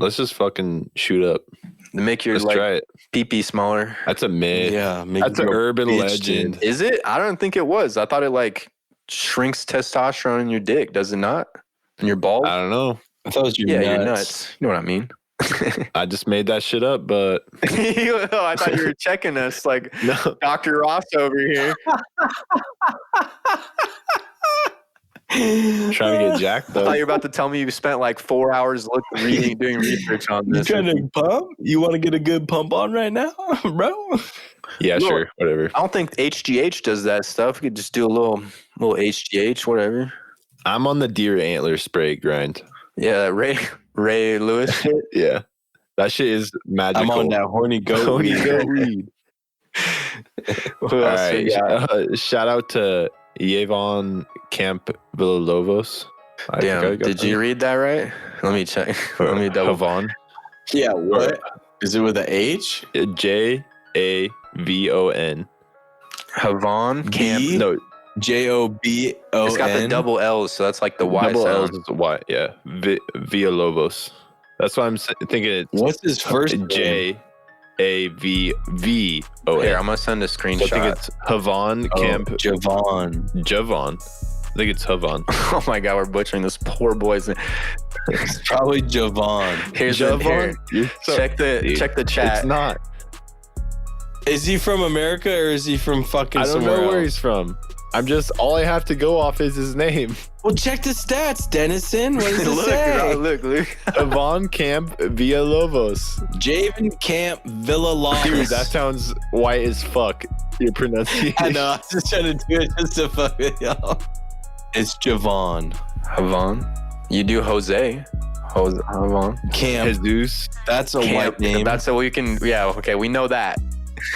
let's just fucking shoot up. To make your Let's like try it. pee-pee smaller. That's a myth. Yeah, make That's you an go urban bitch, legend. dude. Is it? I don't think it was. I thought it like shrinks testosterone in your dick, does it not? In your balls? I don't know. I thought it was your Yeah, nuts. your nuts. You know what I mean? I just made that shit up, but I thought you were checking us like no. Dr. Ross over here. Trying to get jacked I though. thought you were about to tell me you spent like 4 hours doing research on You this. trying to pump? You want to get a good pump on right now, bro? Yeah, Look. sure, whatever. I don't think HGH does that stuff. You could just do a little HGH, whatever. I'm on the deer antler spray grind. Yeah, Ray Lewis shit. Yeah, that shit is magical. I'm on that horny goat. Horny weed. goat weed. Who All else we right, got? shout out to Yvonne Camp Villalobos. I think I Damn, got did that. you read that right? Let me check. Let me double. Havon. Yeah, what? Is it with an H? JAVON. Havon Camp. B? No, JOBON. It's got the double L's, so that's like the Y double L's sound. is a Y. Yeah, Villalobos. That's why I'm thinking it's What's his first name? JAVVON. Here, I'm gonna send a So I screenshot. think it's Havon Camp Javon. Javon. I think it's Havon. Oh my god, we're butchering this poor boy's name. It's probably Javon. Here's the here. You're so- Check the chat. It's not. Is he from America or is he from fucking I don't somewhere know where else? he's from. I'm just all I have to go off is his name. Well, check the stats, Dennison. What does it look, say? look. Havon Camp Villalobos. Javen Camp Villa Lobos. Dude, that sounds white as fuck. Your pronunciation. I know. I was just trying to do it just to fuck with y'all. It's Javon. Havon. You do Jose. Havon. Camp. Jesus. That's a white name. That's so we can. Yeah. Okay. We know that.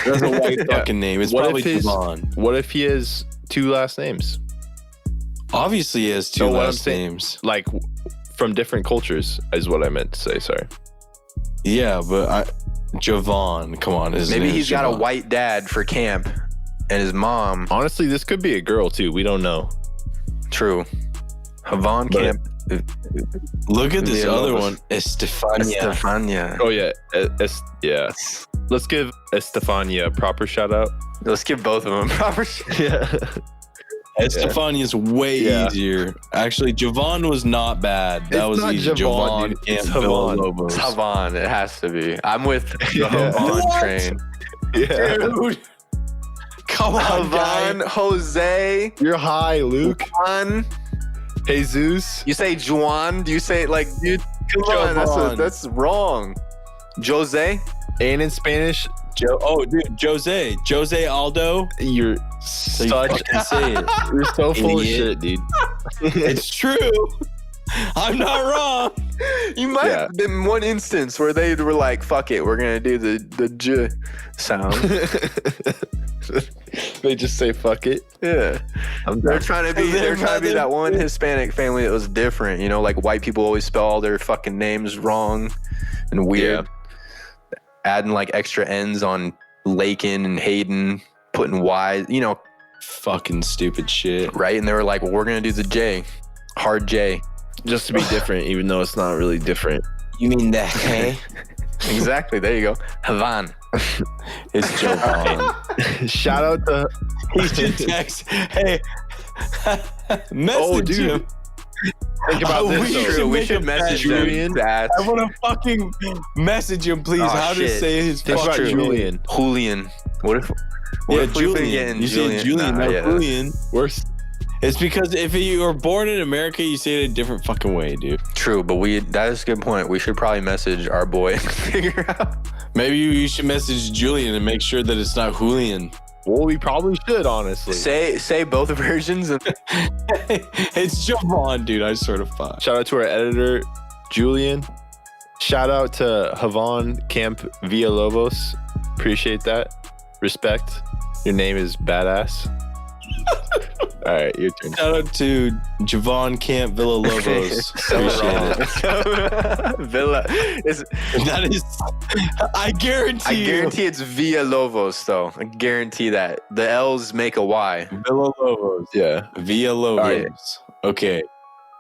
That's a white fucking name. It's probably Javon. What if he has 2 last names? Obviously, he has 2 No, what I'm last saying- names. Like from different cultures is what I meant to say. Sorry. Yeah, but Javon. Come on. Maybe he's got a white dad for Camp, and his mom. Honestly, this could be a girl too. We don't know. True. Havon But- Camp. Look at this Yeah, other Lobos. one. Estefania. Estefania. Oh yeah, yeah. Let's give Estefania a proper shout out. Let's give both of them proper. Yeah. Estefania's way easier. Actually, Javon was not bad. That It's was not easy. Javon, Javon dude. Camp It's Villalobos. It's Havon. It has to be. I'm with the Yeah. Havon What? train. Yeah. Dude. Come on, guy. Havon, Jose, You're high, Luke. Juan. Jesus. You say Juan? Do you say it like, dude? Come on, Javon. that's wrong. Jose. And in Spanish, Jose Aldo. you're So you such. fucking say it. You're so full of Idiot. shit, dude. It's true. I'm not wrong. You might Yeah. have been one instance where they were like, "Fuck it, we're gonna do the j sound." They just say fuck it. Yeah, they're trying to be. Their They're trying to be mother- that one Hispanic family that was different. You know, like white people always spell all their fucking names wrong and weird. Adding like extra N's on Lakin and Hayden, putting Y. You know, Fucking stupid shit. right? And they were like, "Well, we're gonna do the J, hard J." Just to be different, even though it's not really different. You mean that? Hey, Exactly. There you go. Havon. it's Javon. Shout out to. He should text. Hey, message dude. him. Think about Oh, this. we though. should True. We make should a message bet, Julian. That. I want to fucking message him, please. Oh, How to shit. say his Think fucking about name. Julian. Julian. What if? Yeah, if we've been Julian. getting You say Julian, Nah, not yeah. Julian. Worst. It's because if you were born in America, you say it a different fucking way, dude. True, but that is a good point. We should probably message our boy and figure out. Maybe you should message Julian and make sure that it's not Julian. Well, we probably should, honestly. Say both versions. And It's Javon, dude. I sort of thought. Shout out to our editor, Julian. Shout out to Havon Camp Villalobos. Appreciate that. Respect. Your name is badass. All right, your turn. Shout out to Javon Camp Villalobos. Appreciate it. Villa. That is, I guarantee I guarantee it's Villalobos, though. I guarantee that. The L's make a Y. Villalobos. Yeah. Villalobos. All right. Okay.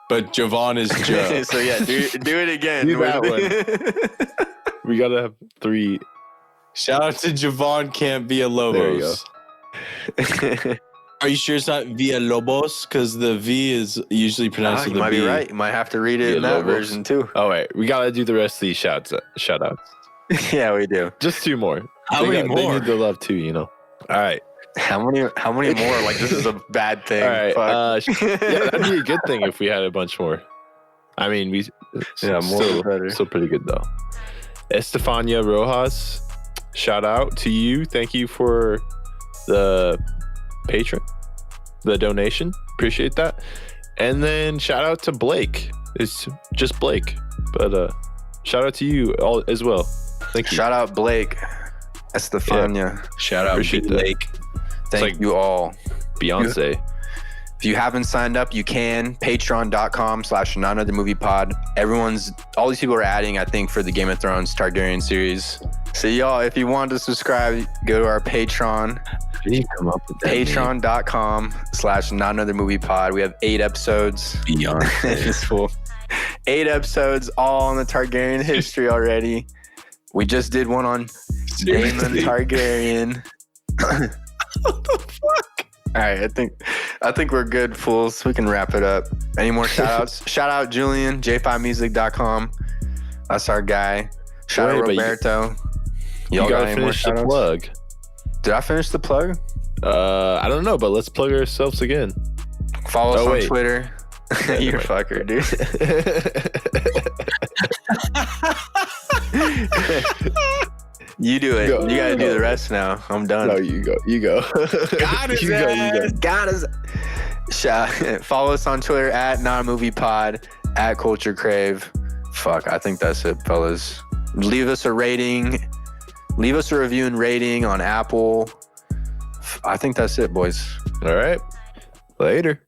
But Javon is Joe. So yeah, do it again. Do that We gotta have 3. Shout out to Javon Camp Villalobos. There you go. Are you sure it's not Villalobos? Because the V is usually pronounced You with a might B. be right. You might have to read it in that Villalobos. version too. All right, we gotta do the rest of these shout outs. Yeah, we do. Just 2 more. How They many got- They more? need the love too, you know. All right. How many more? Like this is a bad thing. All right. Fuck. Yeah, that'd be a good thing if we had a bunch more. I mean, more the better. Still pretty good though. Estefania Rojas, shout out to you. Thank you for the donation. Appreciate that. And then shout out to Blake. It's just Blake, but shout out to you all as well. Thank you. Shout out Blake, Estefania. Shout out Appreciate that. Blake. Thank like- you all. Beyonce. If you haven't signed up, you can. Patreon.com/NotAnotherMoviePod. All these people are adding, I think, for the Game of Thrones Targaryen series. So y'all, if you want to subscribe, go to our Patreon. How do you come up with that name? Patreon.com/NotAnotherMoviePod. We have 8 episodes. Beyonce. It's full. 8 episodes, all on the Targaryen history already. We just did one on Daemon Seriously? Targaryen. What the fuck? All right, I think we're good, fools. We can wrap it up. Any more shout outs? Shout out Julian, j5music.com. That's our guy. Shout out Wait, but Roberto. You Y'all got gotta any more finish the shout outs? plug. Did I finish the plug? I don't know, but let's plug ourselves again. Follow us Oh, on wait. Twitter. You're a fucker, dude. You do it. Go. You gotta do the rest now. I'm done. No, you go. You go. Got his You go, you ass. go. Got his. Follow us on Twitter at NotAMoviePod, at Culture Crave. Fuck, I think that's it, fellas. Leave us a rating. Leave us a review and rating on Apple. I think that's it, boys. All right. Later.